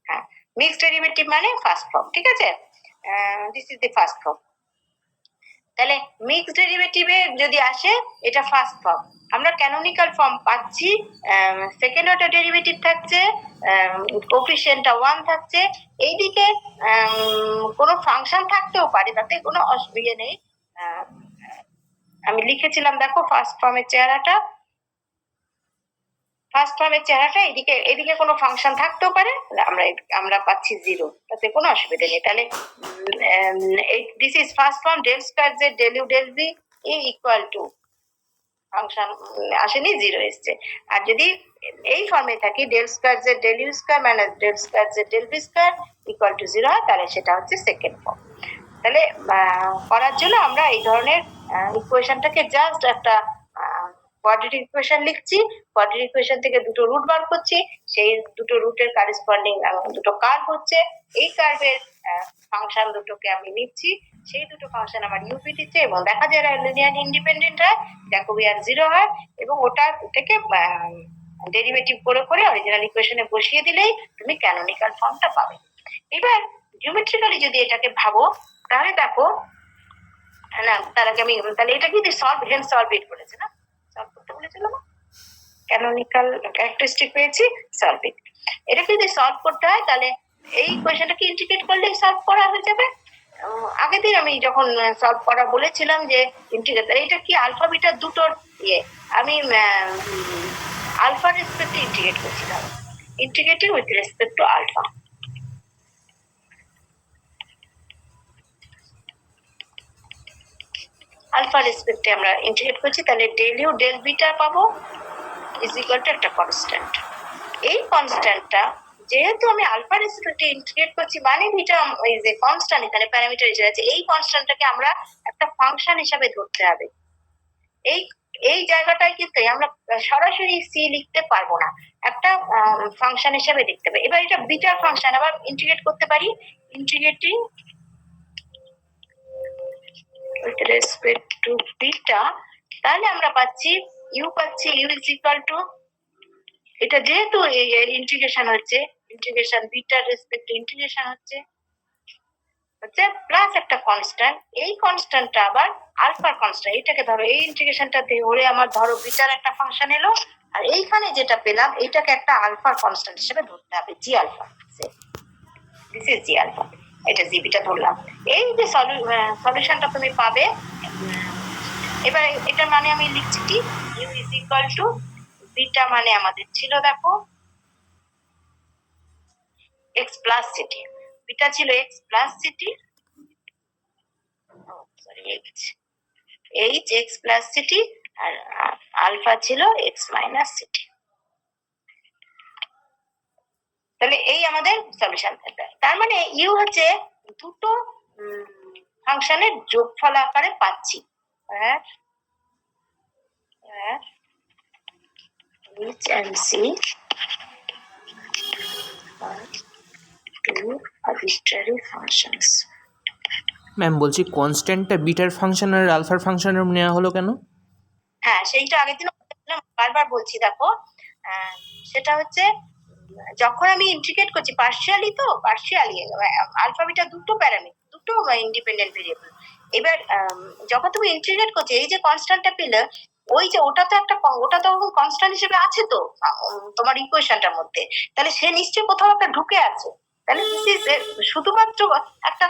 হ্যাঁ, মিক্সড ডেরিভেটিভ মানে ফার্স্ট ফর্ম, ঠিক আছে? This is the first form. তাহলে মিক্সড ডেরিভেটিভে যদি আসে এটা ফার্স্ট ফর্ম। আমরা ক্যানোনিক্যাল ফর্ম পাচ্ছি, সেকেন্ড অর্ডার ডেরিভেটিভ থাকছে, কোফিশিয়েন্টটা 1 থাকছে, এইদিকে কোনো ফাংশন থাকতেও পারে, তাতে কোনো অসুবিধা নেই। আমি লিখেছিলাম দেখো ফার্স্ট ফর্মের চেহারাটা, ফার্স্ট ফর্মের চেহারাটা এদিকে কোনো ফাংশন থাকতেও পারে, আমরা পাচ্ছি 0, তাতে কোনো অসুবিধা নেই। তাহলে this is first form, del square Z del you del v equal to function আসেনি, 0 এসছে। আর যদি এই ফর্মে থাকি del square Z del u square minus del square Z del v square equal to 0 হয়, তাহলে সেটা হচ্ছে সেকেন্ড ফর্ম। তাহলে করার জন্য আমরা এই ধরনের ইকুয়েশনটাকে জাস্ট একটা কোয়াড্রেটিক ইকুয়েশন লিখছি, কোয়াড্রেটিক ইকুয়েশন থেকে দুটো রুট বার করছি, সেই দুটো রুটের কারেসপন্ডিং দুটো কার্ভ হচ্ছে, এই কার্ভের ফাংশন দুটোকে আমি নিচ্ছি, সেই দুটো ফাংশন আমার ইউপি দিচ্ছে, এবং দেখা যায় লিনিয়ার ইন্ডিপেন্ডেন্ট হয়, জ্যাকোবিয়ান 0 হয়, এবং ওটা থেকে ডেরিভেটিভ করে করে অরিজিনাল ইকুয়েশনে বসিয়ে দিলেই তুমি ক্যানোনিক্যাল ফর্মটা পাবে। এবার জিওমেট্রিক্যালি যদি এটাকে ভাবো, তাহলে দেখো, না তার আগে আমি, তাহলে এটা কিন্তু সলভ ইট করেছে না, সলভ করতে বলেছিল না, ক্যানোনিক্যাল ক্যারেক্টারিস্টিক পেয়েছি, সলভ ইট। এটা যদি সলভ করতে হয় তাহলে এই কোয়েশ্চেনটাকে ইন্টিগ্রেট করলেই সলভ করা হয়ে যাবে। আগের দিন আমি যখন সলভ করা বলেছিলাম যে ইন্টিগ্রেট, এটা কি আলফা বিটা দুটোর ইয়ে, আমি আলফা রেসপেক্টে ইন্টিগ্রেট করছিলাম, integrating with respect to alpha. Alpha রেসপেক্টে আমরা ইন্টিগ্রেট করছি, তাহলে ডেল ইউ ডেল বিটা পাবো ইজ ইকুয়াল টু একটা কনস্ট্যান্ট। এই কনস্ট্যান্টটা যেহেতু আমি আলফা রেসপেক্টে ইন্টিগ্রেট করছি, মানে বিটা ইজ এ কনস্ট্যান্ট, এখানে প্যারামিটার হিসেবে আছে, এই কনস্ট্যান্টটাকে আমরা একটা ফাংশন হিসেবে ধরতে হবে। এই জায়গাটায় কিন্তু আমরা সরাসরি সি লিখতে পারবো না, একটা ফাংশন হিসেবে লিখতে হবে। এবার এটা বিটার ফাংশন, আবার ইন্টিগ্রেট করতে পারি, integrating with respect to beta, তাহলে আমরা পাচ্ছি u is equal to, এটা যেহেতু ইন্টিগ্রেশন হচ্ছে, integration bitter respect to integration হচ্ছে প্লাস একটা কনস্ট্যান্ট, এই কনস্ট্যান্টটা আবার আলফার কনস্ট্যান্ট, এটাকে ধরো এই ইন্টিগ্রেশনটা ধরে আমার ধরো বিটার একটা ফাংশন এলো, আর এইখানে যেটা পেলাম এটাকে একটা আলফার কনস্ট্যান্ট হিসেবে ধরতে হবে, G alpha, this is G alpha, এটা জি বিটা ধরলাম। এই যে সলিউশনটা তুমি পাবে, এবার এটার মানে আমি লিখছি কি, U is equal to beta, মানে আমাদের ছিল দেখো এক্স প্লাস সিটি, বিটা ছিল X plus C T, sorry H X plus C T, আর আলফা ছিল এক্স মাইনাস সিটি। তাহলে এই আমাদের সলিউশন। তার মানে ইউ হচ্ছে দুটো ফাংশনের যোগফল আকারে পাচ্ছি, which and c are two arbitrary functions. Ma'am বলছি কনস্ট্যান্টটা বিটার ফাংশন আর আলফার ফাংশনের নেওয়া হলো কেন? হ্যাঁ, সেইটা আগের দিন বারবার বলছি দেখো, সেটা হচ্ছে যখন আমি ইন্টিগ্রেট করছি পার্শিয়ালি, তো পার্শিয়ালি আলফা বিটা দুটো প্যারামিটার, দুটো ইন্ডিপেন্ডেন্ট ভেরিয়েবল। এবার যখন তুমি ইন্টিগ্রেট করছো, এই যে কনস্ট্যান্টটা পেলে, ওই যে ওটা তো কনস্ট্যান্ট হিসেবে আছে তো তোমার ইকুয়েশনটার মধ্যে, তাহলে সে নিশ্চয়ই কোথাও একটা ঢুকে আছে। তাহলে শুধুমাত্র একটা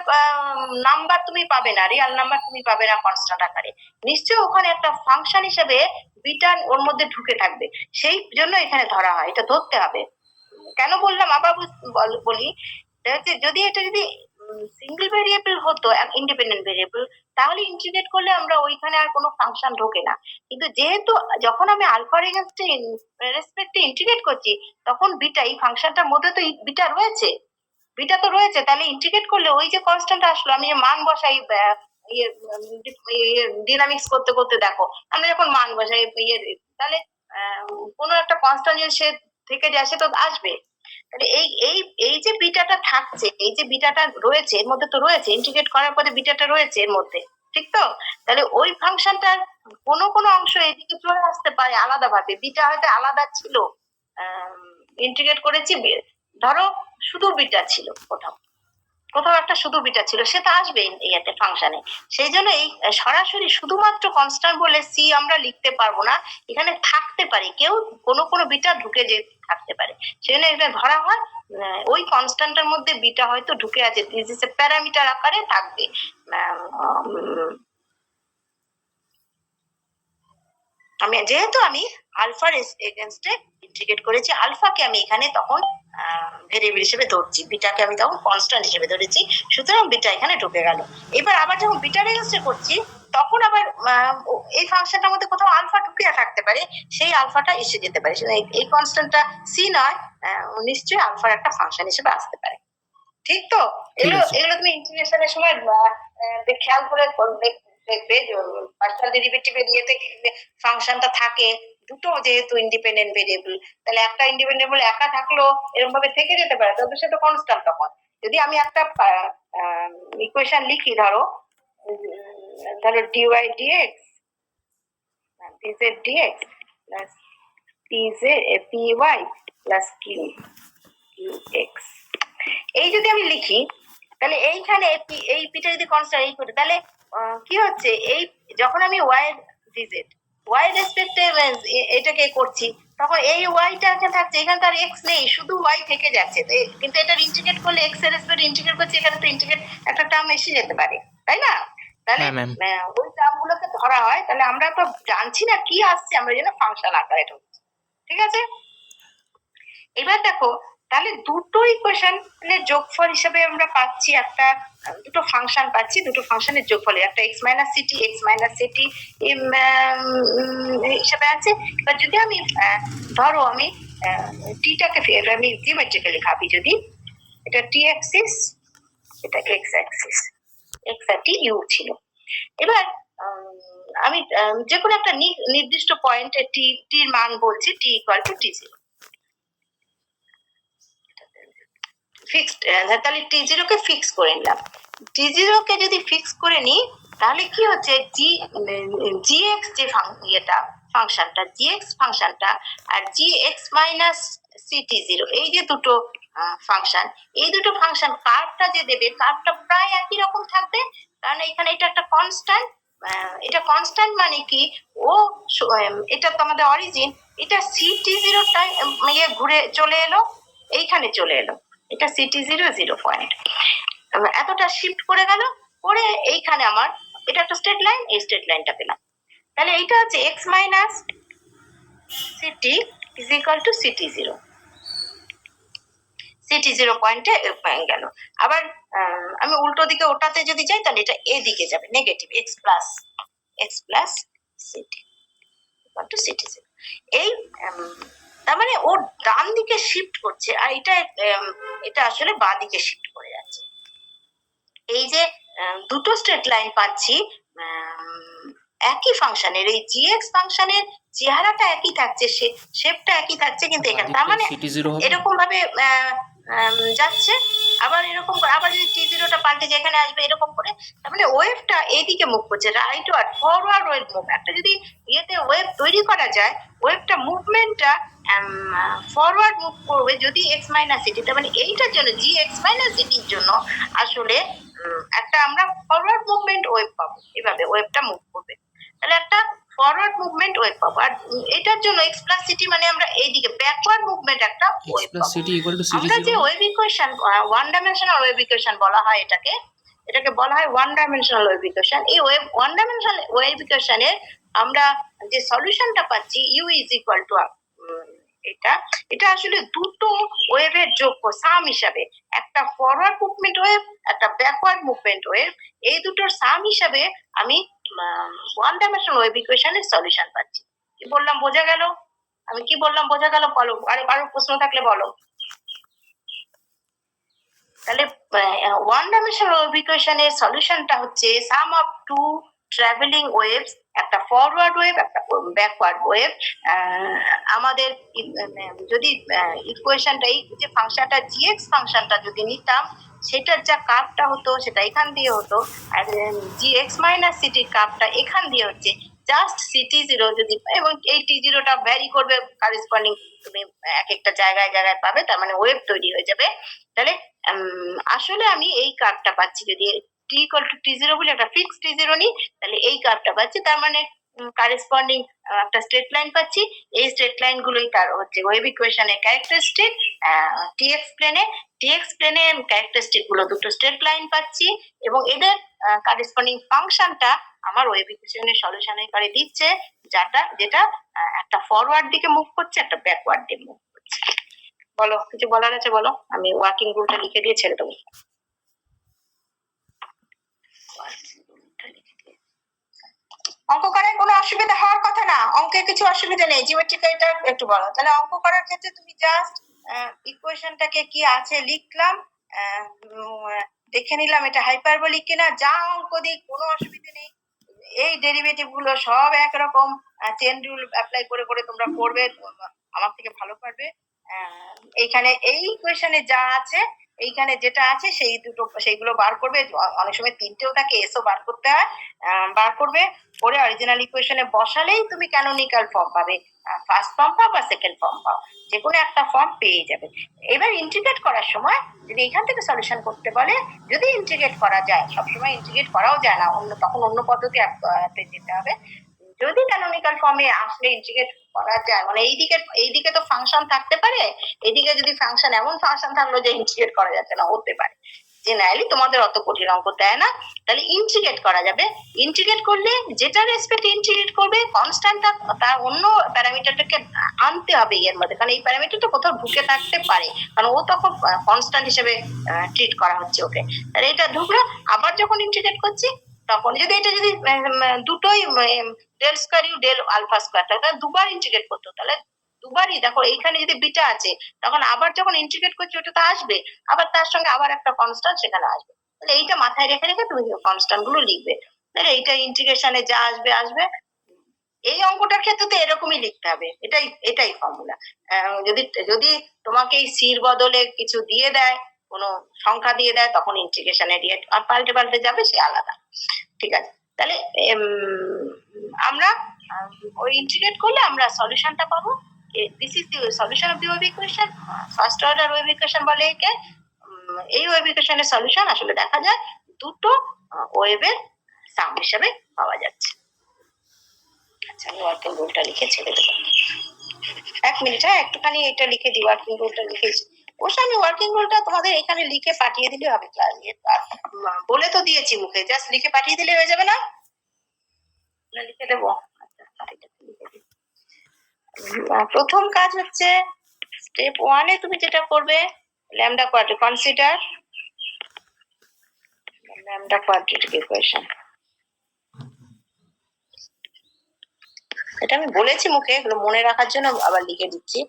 নাম্বার তুমি পাবে না, রিয়াল নাম্বার তুমি পাবে না কনস্ট্যান্ট আকারে, নিশ্চয়ই ওখানে একটা ফাংশন হিসেবে বিটা ওর মধ্যে ঢুকে থাকবে, সেই জন্য এখানে ধরা হয়, এটা ধরতে হবে। কেন বললাম আবার বলি, যদি এটা যদি সিঙ্গেল ভেরিয়েবল হতো, ইন্ডিপেন্ডেন্ট ভেরিয়েবল, তাহলে ইন্টিগ্রেট করলে আমরা ওইখানে আর কোনো ফাংশন ঢোকে না, কিন্তু যেহেতু যখন আমি আলফার রেসপেক্টে ইন্টিগ্রেট করছি, তখন বিটা, এই ফাংশনটার মধ্যে তো বিটা রয়েছে, বিটা তো রয়েছে, তাহলে ইন্টিগ্রেট করলে ওই যে কনস্ট্যান্ট আসলো, আমি মান বসাই ডিনামিক্স করতে করতে, দেখো আমরা যখন মান বসাই তাহলে কোনো একটা কনস্ট্যান্ট যদি সে থেকে যায়, সে তো আসবে। তাহলে এই যে বিটাটা থাকছে, এই যে বিটাটা রয়েছে এর মধ্যে, তো রয়েছে ইন্টিগ্রেট করার পরে বিটাটা রয়েছে এর মধ্যে, ঠিক তো? তাহলে ওই ফাংশনটার কোনো কোনো অংশ এদিকে চলে আসতে পারে আলাদাভাবে, বিটা হয়তো আলাদা ছিল, ইন্টিগ্রেট করেছি, ধরো শুধু বিটা ছিল কোথাও, কোথাও একটা শুধু বিটা ছিল, সেটা আসবে ইয়াতে ফাংশনে। সেই জন্য এই সরাসরি শুধুমাত্র কনস্ট্যান্ট বলে সি আমরা লিখতে পারবো না, এখানে থাকতে পারে কেউ কোনো কোনো বিটা ঢুকে যে থাকতে পারে, সেই জন্য এটা ধরা হয় ওই কনস্ট্যান্টের মধ্যে বিটা হয়তো ঢুকে আছে, প্যারামিটার আকারে থাকবে। আমি যেহেতু আমি আলফার এগেনস্টে ইন্টিগ্রেট করেছি, আলফাকে আমি এখানে তখন ভেরিয়েবল হিসেবে ধরছি, বিটাকে আমি তখন কনস্ট্যান্ট হিসেবে ধরেছি, সুতরাং বিটা এখানে ঢুকে গেল। এবার আবার যখন বিটার এগেনস্টে করছি তখন আবার এই ফাংশনটার মধ্যে কোথাও আলফা ঢুকে থাকতে পারে, সেই আলফাটা এসে যেতে পারে, এই কনস্ট্যান্টটা সি নয়, নিশ্চয়ই আলফার একটা ফাংশন হিসেবে আসতে পারে। ঠিক তো? এগুলো এগুলো তুমি ইন্টিগ্রেশনের সময় খেয়াল করে দেখবে, পার্শিয়াল ডেরিভেটিভের ইয়েতে ফাংশনটা থাকে দুটো, যেহেতু ইন্ডিপেন্ডেন্ট ভেরিয়েবল, তাহলে একটা ইন্ডিপেন্ডেন্ট ভেরিয়েবল একা থাকলেও এরকম ভাবে থেকে যেতে পারে, তবে সেটা কনস্ট্যান্ট। তখন যদি আমি একটা ইকুয়েশন লিখি, ধরো d y d x d z d x plus p y plus q x, এই যদি আমি লিখি, তাহলে এইখানে এই পিটা যদি কনস্ট্যান্ট এই করে, তাহলে কি হচ্ছে, এই যখন আমি ওয়াই ডিজেড ওয়াই রেসপেক্টে এটাকে করছি, তখন এই ওয়াইটা এখানে থাকছে, এখানে তার এক্স নেই, শুধু ওয়াই থেকে যাচ্ছে, কিন্তু এটা ইন্টিগ্রেট করলে এক্স এর রেসপেক্টে ইন্টিগ্রেট করছি, এখানে তো ইন্টিগ্রেট একটা টার্ম এসে যেতে পারে, তাই না? তাহলে ওই টার্মগুলোকে ধরা হয়, তাহলে আমরা তো জানছি না কি আসছে, আমরা যেন ফাংশন আকারে ঢুকছি। ঠিক আছে? এবার দেখো, তাহলে দুটো ইকুয়েশনের যোগফল হিসেবে আমরা পাচ্ছি একটা, দুটো ফাংশন পাচ্ছি, দুটো ফাংশনের যোগফল, একটা এক্স মাইনাস সিটি হিসেবে আছে। এবার যদি আমি ধরো আমি টিটাকে আমি জিওমেট্রিক্যালি ভাবি, যদি এটা টি অ্যাক্সিস, এটা এক্স অ্যাক্সিস, এক্স আর টি ইউ ছিল। এবার আমি যে কোনো একটা নির্দিষ্ট পয়েন্টে টির মান বলছি, T equal to T zero, fixed, তাহলে টি জিরো কে ফিক্স করে নিলাম। টি জিরো কে যদি ফিক্স করে নিই, তাহলে কি হচ্ছে, জি এক্স যে ফাংশনটা জি এক্স ফাংশনটা আর জি এক্স মাইনাস সিটি জিরো, এই যে দুটো ফাংশন, এই দুটো ফাংশন কার্ভটা যে দেবে, কার্ভটা প্রায় একই রকম থাকবে, কারণ এখানে এটা একটা কনস্ট্যান্ট, এটা কনস্ট্যান্ট মানে কি, ও এটা তো আমাদের অরিজিন, এটা সিটি জিরোটা ঘুরে চলে এলো, এইখানে চলে এলো, এটা সিটি জিরো জিরো পয়েন্ট, এতটা শিফট করে গেল, করে এইখানে আমার এটা একটা স্ট্রেট লাইন, এই স্ট্রেট লাইনটা পেলাম। তাহলে এইটা হচ্ছে x minus city is equal two city zero, city zero পয়েন্টে গেল। আবার আমি উল্টো দিকে ওটাতে যদি যাই, তাহলে এটা এদিকে যাবে, negative x plus city equal to city zero. এই তার মানে ও ডান দিকে শিফট করছে, আর এটা আসলে বাঁ দিকে শিফট করে যাচ্ছে। এই যে দুটো স্ট্রেট লাইন পাচ্ছি একই ফাংশনের, এই জিএক্স ফাংশনের চেহারাটা একই থাকছে, শেপটা একই থাকছে, কিন্তু এখানে তার মানে এরকম ভাবে যাচ্ছে, আবার এরকম করে, আবার যদি টি জিরোটা পাল্টে যেখানে আসবে এরকম করে, তার মানে ওয়েভটা এইদিকে মুভ করছে, rightward forward wave move. একটা যদি ইয়েতে ওয়েভ তৈরি করা যায়, ওয়েভটা মুভমেন্টটা ফরওয়ার্ড মুভ করবে যদি এক্স মাইনাস সিটি, তার মানে এইটার জন্য জি এক্স মাইনাস সিটির জন্য আসলে একটা আমরা ফরওয়ার্ড মুভমেন্ট ওয়েভ পাবো, এভাবে ওয়েভটা মুভ করবে, তাহলে একটা ফরওয়ার্ড মুভমেন্ট ওয়েভ পাবো। আর এটার জন্য এক্স প্লাস সিটি মানে আমরা এইদিকে ব্যাকওয়ার্ড মুভমেন্ট একটা ওয়েভ পাবো। আমরা যে wave equation, one dimensional wave equation বলা হয় এটাকে বলা হয় ওয়ান ডাইমেনশনাল ওয়েভ ইকুয়েশন। এই ওয়ান ডাইমেনশনাল ওয়েভ ইকুয়েশনের আমরা যে সলিউশনটা পাচ্ছি, ইউ ইজ ইকুয়াল টু এটা আসলে দুটো ওয়েভের যোগ্য সাম হিসাবে, একটা ফরওয়ার্ড মুভমেন্ট ওয়েভ, একটা ব্যাকওয়ার্ড মুভমেন্ট ওয়েভ, এই দুটোর সাম হিসাবে আমি ওয়ান ডাইমেনশনাল ওয়েভ ইকুয়েশনের সলিউশন পাচ্ছি। কি বললাম বোঝা গেল? আমি কি বললাম বোঝা গেল? বলো, আরো প্রশ্ন থাকলে বলো। তাহলে ওয়ান ডাইমেনশনাল ওয়েভ ইকুয়েশনের সলিউশনটা হচ্ছে সাম অফ টু ট্রাভেলিং ওয়েভস, একটা ফরওয়ার্ড ওয়েভ, একটা ব্যাকওয়ার্ড ওয়েভ। আমাদের যদি ইকুয়েশনটা, এই যে ফাংশনটা জিএক্স ফাংশনটা যদি নিতাম, সেটার যা কার্ভটা হতো সেটা এখান দিয়ে হতো, আর জি এক্স মাইনাস সিটির কার্ভটা এখান দিয়ে হচ্ছে। জাস্ট সিটি জিরো যদি, এবং এই টি জিরোটা ভ্যারি করবে কারেসপন্ডিং, তুমি এক একটা জায়গায় জায়গায় পাবে, তার মানে ওয়েভ তৈরি হয়ে যাবে। তাহলে আসলে আমি এই কার্ভটা পাচ্ছি, যদি টি ইকুয়াল টু টি জিরো বলে একটা ফিক্স টি জিরো নিই, তাহলে এই কার্ভটা পাচ্ছি, তার মানে কারেসপন্ডিং একটা স্ট্রেট লাইন পাচ্ছি। এই স্ট্রেট লাইন গুলোই তার হচ্ছে ওয়েভ ইকুয়েশনের ক্যারেক্টারিস্টিক। টিএক্স প্লেনে ক্যারেক্টারিস্টিক গুলো দুটো স্ট্রেট লাইন পাচ্ছি, এবং এদের কারেসপন্ডিং ফাংশনটা আমার ওয়েভ ইকুয়েশনের সলিউশনে করে দিচ্ছে, যেটা একটা ফরওয়ার্ড দিকে মুভ করছে, একটা ব্যাকওয়ার্ড দিকে মুভ করছে। বলো, কিছু বলার আছে বলো, আমি ওয়ার্কিং রুলটা লিখে দিয়ে ছেড়ে দেবো। অঙ্ক করার কোনো অসুবিধা হওয়ার কথা না, অঙ্কে কিছু অসুবিধা নেই, জিওমেট্রিক্যালটা একটু বলো। তাহলে অঙ্ক করার ক্ষেত্রে তুমি জাস্ট ইকুয়েশনটাকে কি আছে লিখলাম, দেখে নিলাম এটা হাইপারবোলিক কিনা, যা অঙ্ক দিক কোনো অসুবিধা নেই। এই ডেরিভেটিভ গুলো সব একরকম, চেন রুল অ্যাপ্লাই করে করে তোমরা করবে, আমার থেকে ভালো পারবে। এইখানে এই ইকুয়েশনে যা আছে, এইখানে যেটা আছে সেই দুটো সেইগুলো বার করবে। অনেক সময় তিনটেও থাকে, এসও বার করতে হয়, বার করবে, করে অরিজিনাল ইকুয়েশনে বসালেই তুমি ক্যানোনিক্যাল ফর্ম পাবে। ফার্স্ট ফর্ম পাও বা সেকেন্ড ফর্ম পাও, যে কোনো একটা ফর্ম পেয়ে যাবে। এবার ইন্টিগ্রেট করার সময় যদি এখান থেকে সলিউশন করতে বলে, যদি ইন্টিগ্রেট করা যায়, সবসময় ইন্টিগ্রেট করাও যায় না, তখন অন্য পদ্ধতি যেতে হবে। যদি ক্যানোনিক্যাল ফর্মে আসলে ইন্টিগ্রেট করা যায়, মানে এইদিকে তো ফাংশন থাকতে পারে, এইদিকে যদি ফাংশন এমন ফাংশন থাকলো যে ইন্টিগ্রেট করা যাচ্ছে না, হতে পারে। জেনারেলি তোমাদের অত কঠিন অঙ্ক দেয় না, তাহলে ইন্টিগ্রেট করা যাবে। ইন্টিগ্রেট করলে যেটা রেসপেক্ট ইন্টিগ্রেট করবে, কনস্ট্যান্টটা তার অন্য প্যারামিটারটাকে আনতে হবে এর মধ্যে, কারণ এই প্যারামিটারটা কোথাও ঢুকে থাকতে পারে, কারণ ও তখন কনস্ট্যান্ট হিসেবে ট্রিট করা হচ্ছে ওকে। তাহলে এটা ঢুকলো, আবার যখন ইন্টিগ্রেট করছি তখন যদি এটা যদি দুটোই del square u del alpha square, তাহলে দুবার ইন্টিগ্রেট করতো, তাহলে দুবারই দেখো এইখানে যদি বিটা আছে, তখন আবার যখন ইন্টিগ্রেট করছি ওটা তো আসবে, আবার তার সঙ্গে আবার একটা কনস্ট্যান্ট সেখানে আসবে। তাহলে এইটা মাথায় রেখে রেখে তুমি কনস্ট্যান্ট গুলো লিখবে, তাহলে এইটা ইন্টিগ্রেশনে যা আসবে আসবে। এই অঙ্কটার ক্ষেত্রে তো এরকমই লিখতে হবে, এটাই ফর্মুলা। যদি যদি তোমাকে এই সির বদলে কিছু দিয়ে দেয়, কোনো সংখ্যা দিয়ে দেয়, তখন ইন্টিগ্রেশনে দিয়ে আর পাল্টে পাল্টে যাবে, সে আলাদা। ঠিক আছে, তাহলে আমরা ওই ইন্টিগ্রেট করলে আমরা সলিউশনটা পাবো। This is the solution of the wave equation, first order wave equation বলে একে। এই ওয়েভ ইকুয়েশনের সলিউশন আসলে দেখা যায় দুটো ওয়েভের সাম হিসেবে পাওয়া যাচ্ছে। আচ্ছা, আমি ওয়ার্কিং রুলটা লিখে ছেড়ে দেবো, 1 মিনিট। হ্যাঁ, একটুখানি এটা লিখে দিই, ওয়ার্কিং রুলটা লিখেছি। অবশ্য আমি ওয়ার্কিং রুলটা তোমাদের এখানে লিখে পাঠিয়ে দিলে হবে, ক্লাস বলে তো দিয়েছি মুখে, জাস্ট লিখে পাঠিয়ে দিলে হয়ে যাবে না? লিখে দেবো। প্রথম কাজ হচ্ছে স্টেপ 1-এ তুমি যেটা করবে, lambda quadratic, consider lambda quadratic equation. এটা আমি বলেছি মুখে, এগুলো মনে রাখার জন্য আবার লিখে দিচ্ছি।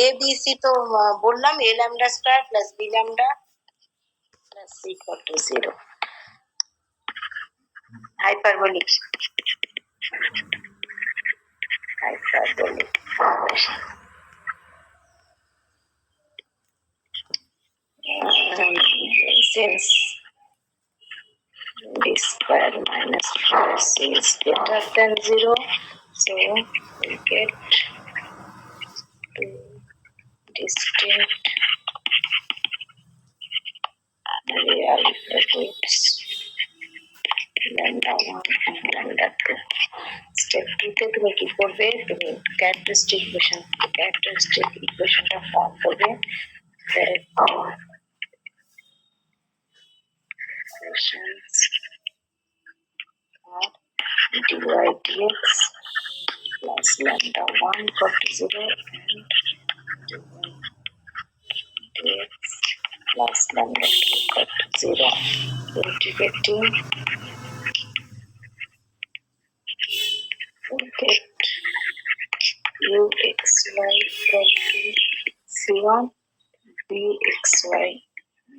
এ বি সি তো বললাম, A lambda square plus B lambda plus C equal to 0, hyperbolic since b square minus 4c is greater than 0, so we get two distinct real groups, lambda 1 and lambda 2. Step 2-তে তুমি কি করবে, তুমি characteristic ইকুয়েশনটা form করবে। Equations of dy dx plus lambda 1 equal to 0 and dy dx plus lambda 2 equal to 0, integrating get uxy equal to c1, bxy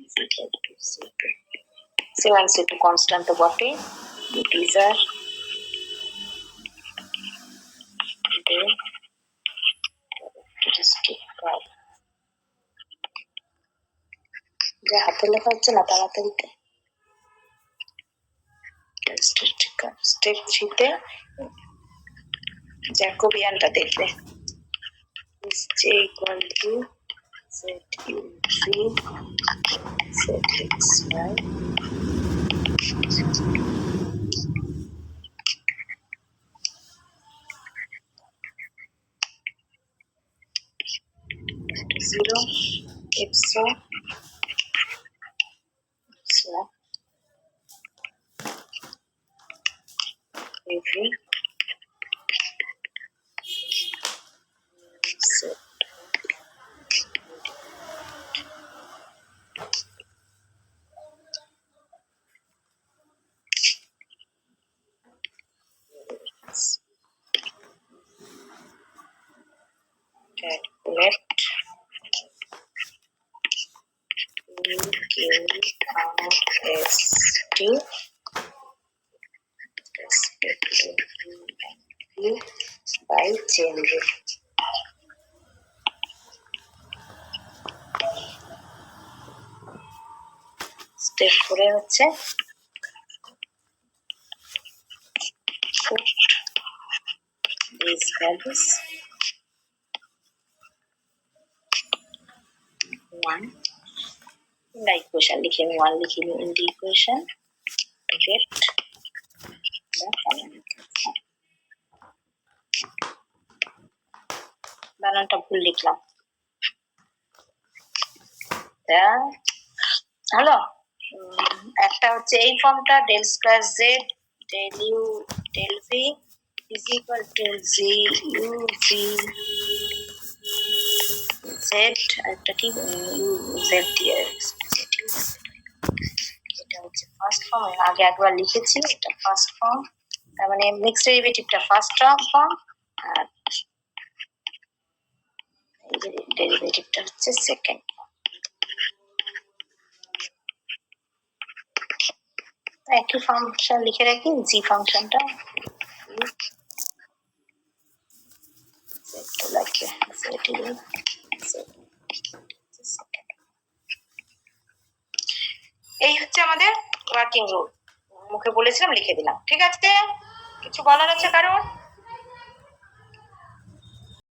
is equal to c2. c1 c2 constant তো বটে, these are the characteristic of হাতে লেখা হচ্ছে না তাড়াতাড়িতে। Step 3 তে জ্যাকোবিয়ানটা দেখবে is j equal to z u v z x y zero extra every set calculate QRST respect to V by chain rule. Step 4 হচ্ছে put these values 1 in the equation, লিখে 1 লিখে in the equation to get the following. বানানটা ভুল লিখলাম। Hello, একটা হচ্ছে এই ফর্মটা del square z del u del v is equal to z u v z একটা কি u z দিয়ে এটা হচ্ছে ফার্স্ট ফর্ম। আগে একবার লিখেছি, এটা ফার্স্ট ফর্ম, তার মানে মিক্সড ডেরিভেটিভটা ফার্স্ট ফর্ম আর ডেরিভেটিভটা হচ্ছে সেকেন্ড। একই ফাংশন লিখে রাখি, জি ফাংশনটা এই হচ্ছে আমাদের ওয়ার্কিং রুল। মুখে বলেছিলাম, লিখে দিলাম। ঠিক আছে, কিছু বলার আছে কারণ?